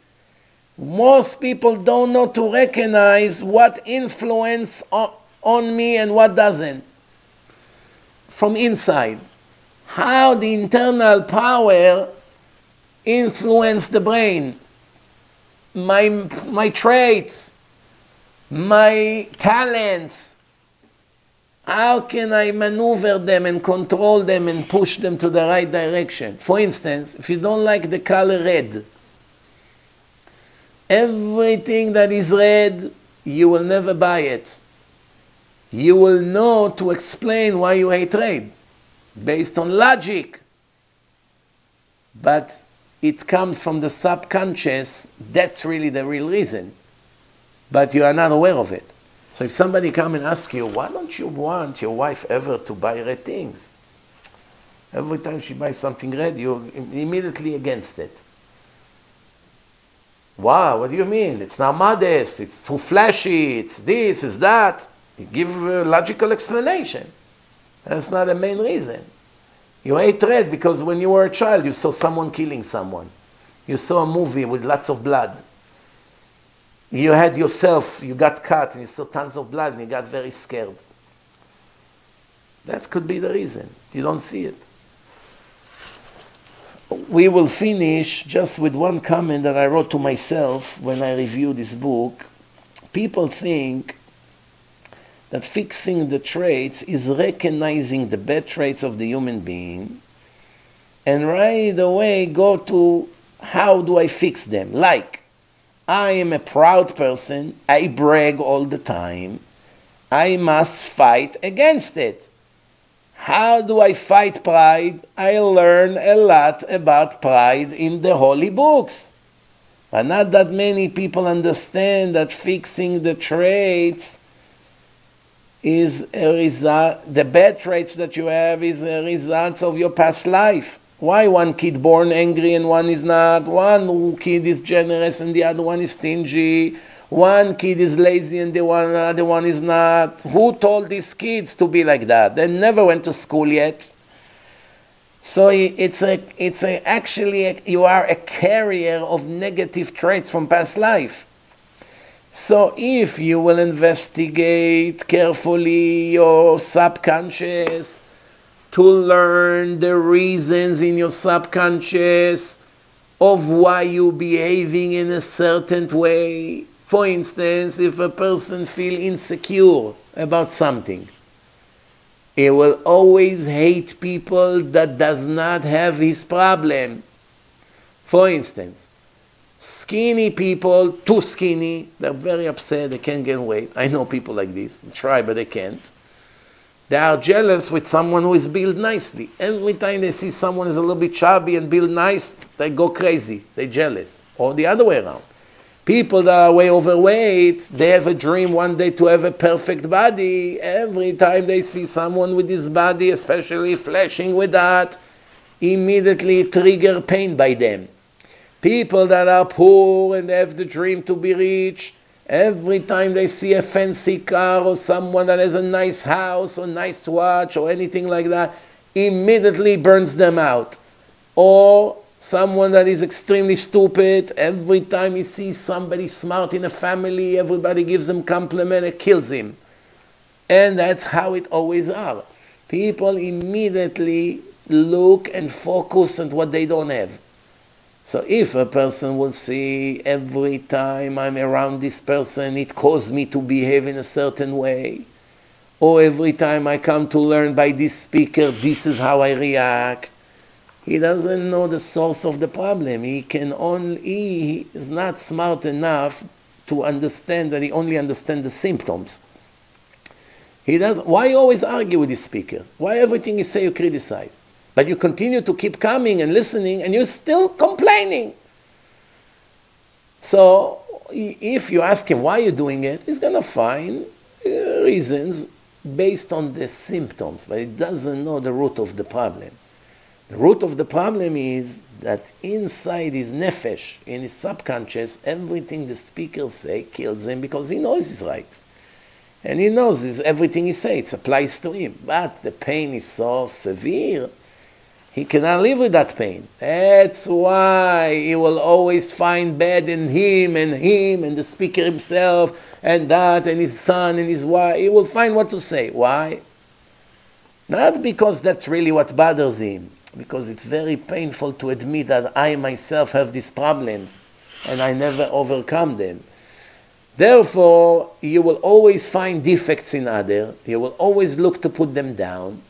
Most people don't know to recognize what influence on me and what doesn't. From inside. How the internal power influence the brain. My traits, my talents. How can I maneuver them and control them and push them to the right direction? For instance, if you don't like the color red, everything that is red, you will never buy it. You will know to explain why you hate red, based on logic. But it comes from the subconscious, that's really the real reason. But you are not aware of it. So if somebody come and ask you, why don't you want your wife ever to buy red things? Every time she buys something red, you're immediately against it. Wow, what do you mean? It's not modest, it's too flashy, it's this, it's that. You give a logical explanation. That's not the main reason. You hate red because when you were a child, you saw someone killing someone. You saw a movie with lots of blood. You had yourself, you got cut and you saw tons of blood and you got very scared. That could be the reason. You don't see it. We will finish just with one comment that I wrote to myself when I reviewed this book. People think that fixing the traits is recognizing the bad traits of the human being and right away go to how do I fix them. Like, I am a proud person, I brag all the time, I must fight against it. How do I fight pride? I learn a lot about pride in the holy books. But not that many people understand that fixing the traits is a result, the bad traits that you have is a result of your past life. Why one kid born angry and one is not? One kid is generous and the other one is stingy. One kid is lazy and the other one is not. Who told these kids to be like that? They never went to school yet. So actually you are a carrier of negative traits from past life. So if you will investigate carefully your subconscious to learn the reasons in your subconscious of why you're behaving in a certain way. For instance, if a person feels insecure about something, he will always hate people that does not have his problem. For instance, skinny people, too skinny, they're very upset, they can't gain weight. I know people like this, they try but they can't. They are jealous with someone who is built nicely. Every time they see someone is a little bit chubby and built nice, they go crazy, they're jealous. Or the other way around. People that are way overweight, they have a dream one day to have a perfect body. Every time they see someone with this body, especially flashing with that, immediately trigger pain by them. People that are poor and have the dream to be rich, every time they see a fancy car or someone that has a nice house or nice watch or anything like that, immediately burns them out. Or someone that is extremely stupid, every time he sees somebody smart in a family, everybody gives him compliment, it kills him. And that's how it always are. People immediately look and focus on what they don't have. So if a person will see every time I'm around this person, it caused me to behave in a certain way, or every time I come to learn by this speaker, this is how I react, he doesn't know the source of the problem. He is not smart enough to understand that he only understands the symptoms. Why you always argue with this speaker? Why everything you say you criticize? But you continue to keep coming and listening and you're still complaining. So if you ask him why you're doing it, he's going to find reasons based on the symptoms, but he doesn't know the root of the problem. The root of the problem is that inside his nefesh, in his subconscious, everything the speaker say kills him because he knows he's right. And he knows everything he says, it applies to him. But the pain is so severe, he cannot live with that pain. That's why he will always find bad in him and the speaker himself and that and his son and his wife. He will find what to say. Why? Not because that's really what bothers him, because it's very painful to admit that I myself have these problems and I never overcome them. Therefore, you will always find defects in others. You will always look to put them down.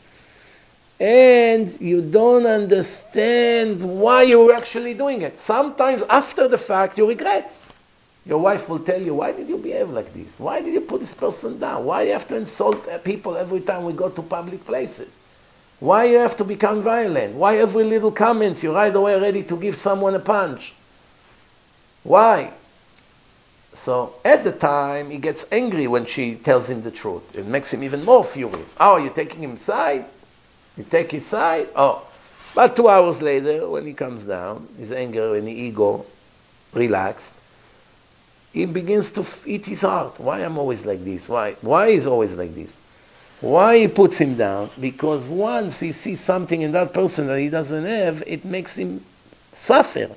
And you don't understand why you're actually doing it. Sometimes after the fact you regret. Your wife will tell you, why did you behave like this? Why did you put this person down? Why do you have to insult people every time we go to public places? Why you have to become violent? Why every little comments you're right away ready to give someone a punch? Why? So at the time he gets angry when she tells him the truth. It makes him even more furious. Oh, you're taking him side? You take his side? Oh. But 2 hours later, when he comes down, his anger and the ego relaxed, he begins to eat his heart. Why I'm always like this? Why he's always like this? Why he puts him down? Because once he sees something in that person that he doesn't have, it makes him suffer.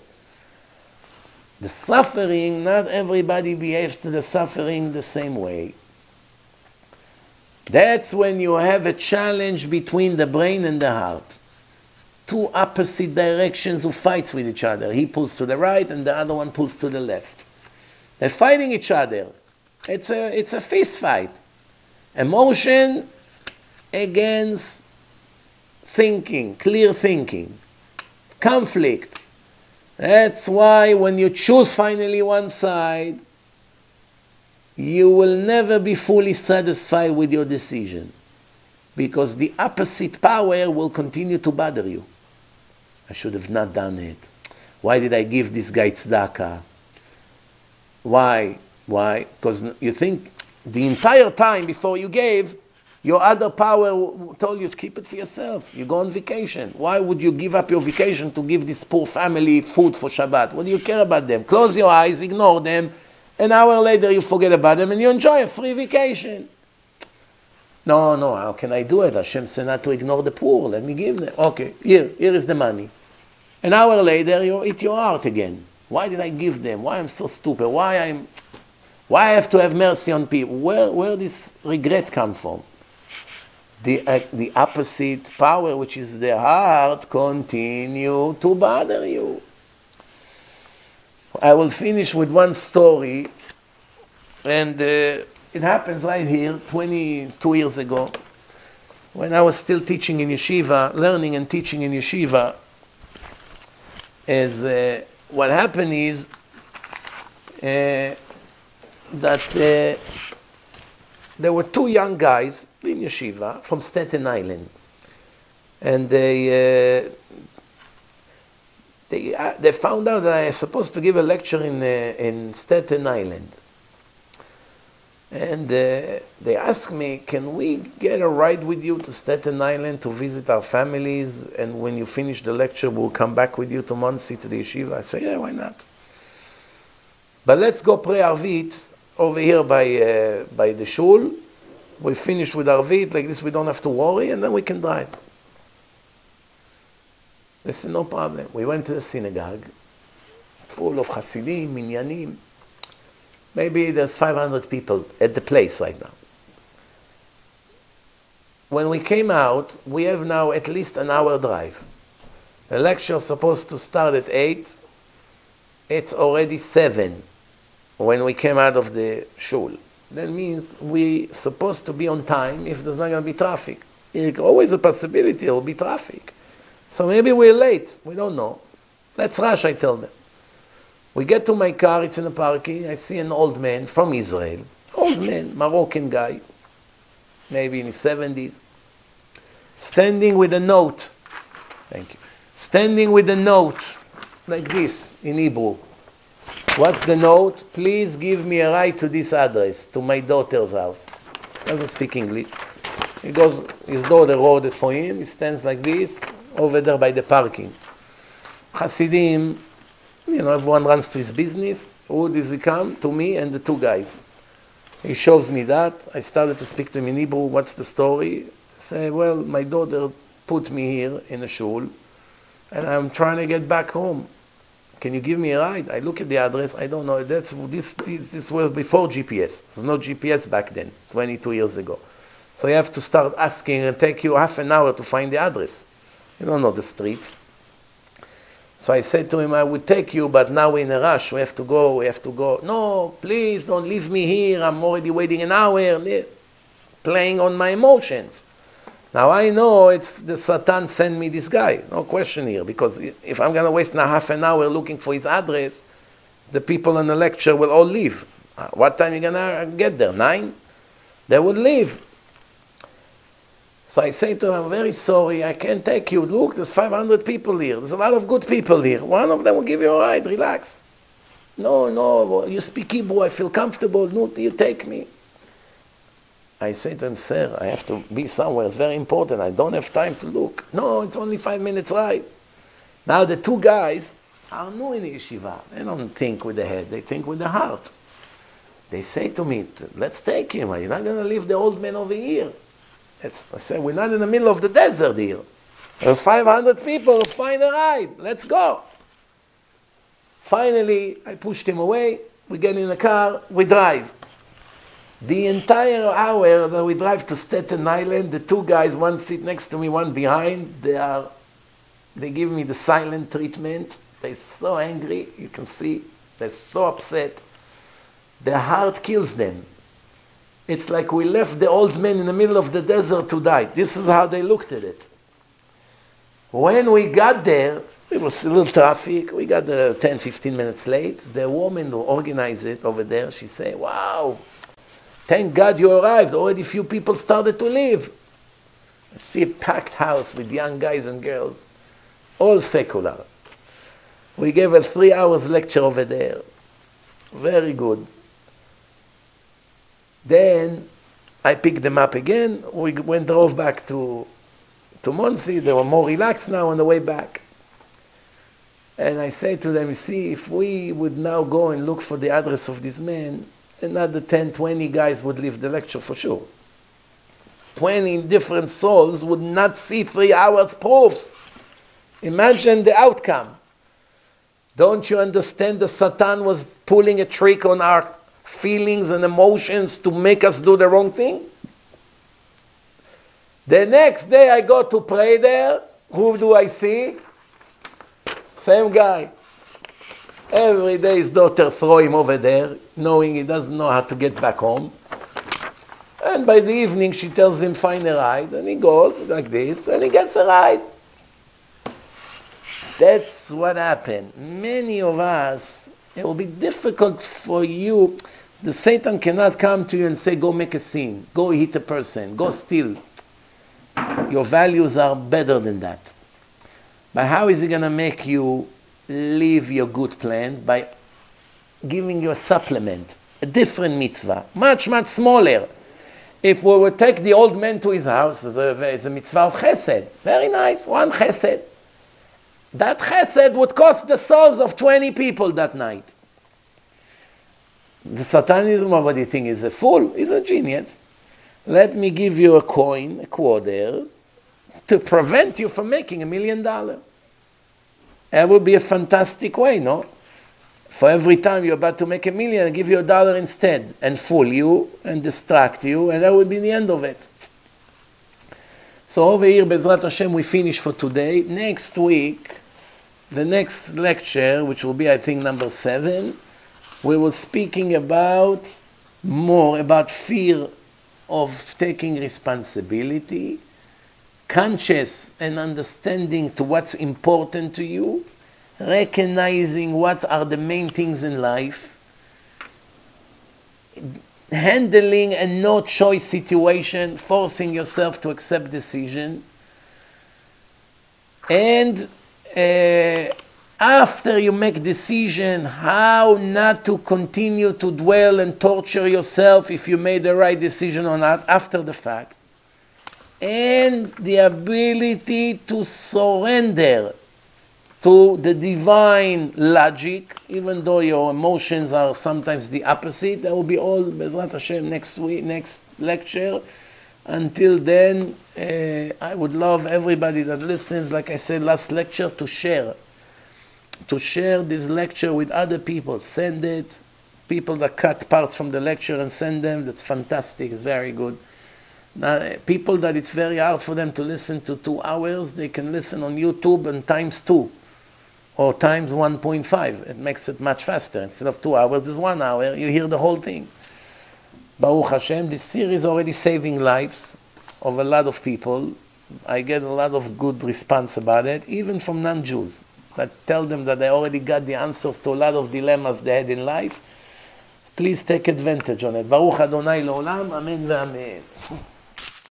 The suffering, not everybody behaves to the suffering the same way. That's when you have a challenge between the brain and the heart. Two opposite directions who fights with each other. He pulls to the right and the other one pulls to the left. They're fighting each other. It's a fist fight. Emotion against thinking, clear thinking. Conflict. That's why when you choose finally one side, you will never be fully satisfied with your decision, because the opposite power will continue to bother you. I should have not done it. Why did I give this guy tzedakah? Why? Because you think the entire time before you gave, your other power told you to keep it for yourself. You go on vacation. Why would you give up your vacation to give this poor family food for Shabbat? What do you care about them? Close your eyes, ignore them. An hour later you forget about them and you enjoy a free vacation. No, how can I do it? Hashem said not to ignore the poor. Let me give them. Okay, here is the money. An hour later you eat your heart again. Why did I give them? Why I'm so stupid? Why I have to have mercy on people? Where this regret come from? The opposite power, which is the heart, continue to bother you. I will finish with one story, and it happens right here, 22 years ago, when I was still teaching in yeshiva, learning and teaching in yeshiva. What happened is that there were two young guys in yeshiva from Staten Island, and they found out that I was supposed to give a lecture in Staten Island. And they asked me, can we get a ride with you to Staten Island to visit our families? And when you finish the lecture, we'll come back with you to Monsey, to the yeshiva. I said, yeah, why not? But let's go pray Arvit over here by the shul. We finish with Arvit, like this we don't have to worry, and then we can drive. They said, no problem. We went to the synagogue, full of Hasidim, Minyanim. Maybe there's 500 people at the place right now. When we came out, we have now at least an hour drive. The lecture is supposed to start at 8. It's already 7 when we came out of the shul. That means we're supposed to be on time if there's not going to be traffic. There's always a possibility there will be traffic. So maybe we're late. We don't know. Let's rush, I tell them. We get to my car, it's in the parking, I see an old man from Israel. Old man, Moroccan guy, maybe in his 70s, standing with a note. Thank you. Standing with a note, like this, in Hebrew. What's the note? Please give me a ride to this address, to my daughter's house. Doesn't speak English. He goes, his daughter wrote it for him, he stands like this, over there by the parking. Hasidim, everyone runs to his business. Who does he come? To me and the two guys. He shows me that. I started to speak to him in Hebrew. What's the story? I say, well, my daughter put me here in a shul, and I'm trying to get back home. Can you give me a ride? I look at the address. I don't know. This was before GPS. There was no GPS back then, 22 years ago. So you have to start asking, and take you half an hour to find the address. You don't know the streets. So I said to him, I would take you, but now we're in a rush. We have to go. No, please don't leave me here. I'm already waiting an hour, playing on my emotions. Now I know it's the Satan sent me this guy. No question here. Because if I'm going to waste now half an hour looking for his address, the people in the lecture will all leave. What time are you going to get there? 9? They would leave. So I say to him, I'm very sorry, I can't take you. Look, there's 500 people here. There's a lot of good people here. One of them will give you a ride. Relax. No, you speak Hebrew. I feel comfortable. No, you take me. I say to him, sir, I have to be somewhere. It's very important. I don't have time to look. No, it's only 5 minutes ride. Now the two guys are new in the yeshiva. They don't think with the head. They think with the heart. They say to me, let's take him. You're not going to leave the old man over here. I said, we're not in the middle of the desert here. There's 500 people, find a ride. Let's go. Finally, I pushed him away. We get in the car, we drive. The entire hour that we drive to Staten Island, the two guys, one seat next to me, one behind, they give me the silent treatment. They're so angry, you can see. They're so upset. Their heart kills them. It's like we left the old man in the middle of the desert to die. This is how they looked at it. When we got there, it was a little traffic. We got there 10, 15 minutes late. The woman who organized it over there, she said, wow, thank God you arrived. Already few people started to leave. I see a packed house with young guys and girls, all secular. We gave a 3 hours lecture over there. Very good. Then I picked them up again. We drove back to Monsey. They were more relaxed now on the way back. And I say to them, you see, if we would now go and look for the address of this man, another 10, 20 guys would leave the lecture for sure. 20 different souls would not see 3 hours proofs. Imagine the outcome. Don't you understand the Satan was pulling a trick on our feelings and emotions to make us do the wrong thing? The next day I go to pray there. Who do I see? Same guy. Every day his daughter throw him over there, knowing he doesn't know how to get back home. And by the evening she tells him, find a ride, and he goes like this, and he gets a ride. That's what happened. Many of us, it will be difficult for you. The Satan cannot come to you and say, go make a scene, go hit a person, go steal. Your values are better than that. But how is he going to make you live your good plan? By giving you a supplement, a different mitzvah, much, much smaller. If we would take the old man to his house, it's a mitzvah of chesed. Very nice, one chesed. That chesed would cost the souls of 20 people that night. The Satanism of what you think is a fool, is a genius. Let me give you a coin, a quarter, to prevent you from making $1 million. That would be a fantastic way, no? For every time you're about to make $1 million, I'll give you $1 instead, and fool you, and distract you, and that would be the end of it. So over here, Bezrat Hashem, we finish for today. Next week, the next lecture, which will be, I think, number 7, we will speaking about more about fear of taking responsibility, conscious and understanding to what's important to you, recognizing what are the main things in life, handling a no-choice situation, forcing yourself to accept decision, and after you make decision, how not to continue to dwell and torture yourself if you made the right decision or not after the fact, and the ability to surrender to the divine logic, even though your emotions are sometimes the opposite. That will be all Bezrat Hashem next week, next lecture. Until then, I would love everybody that listens, like I said last lecture, to share this lecture with other people. Send it. People that cut parts from the lecture and send them, that's fantastic, it's very good. Now, people that it's very hard for them to listen to 2 hours, they can listen on YouTube and times 2 or times 1.5. It makes it much faster. Instead of 2 hours, it's 1 hour. You hear the whole thing. Baruch Hashem, this series is already saving lives of a lot of people. I get a lot of good response about it, even from non-Jews, that tell them that they already got the answers to a lot of dilemmas they had in life. Please take advantage on it. Baruch Adonai L'olam, Amen ve'amen.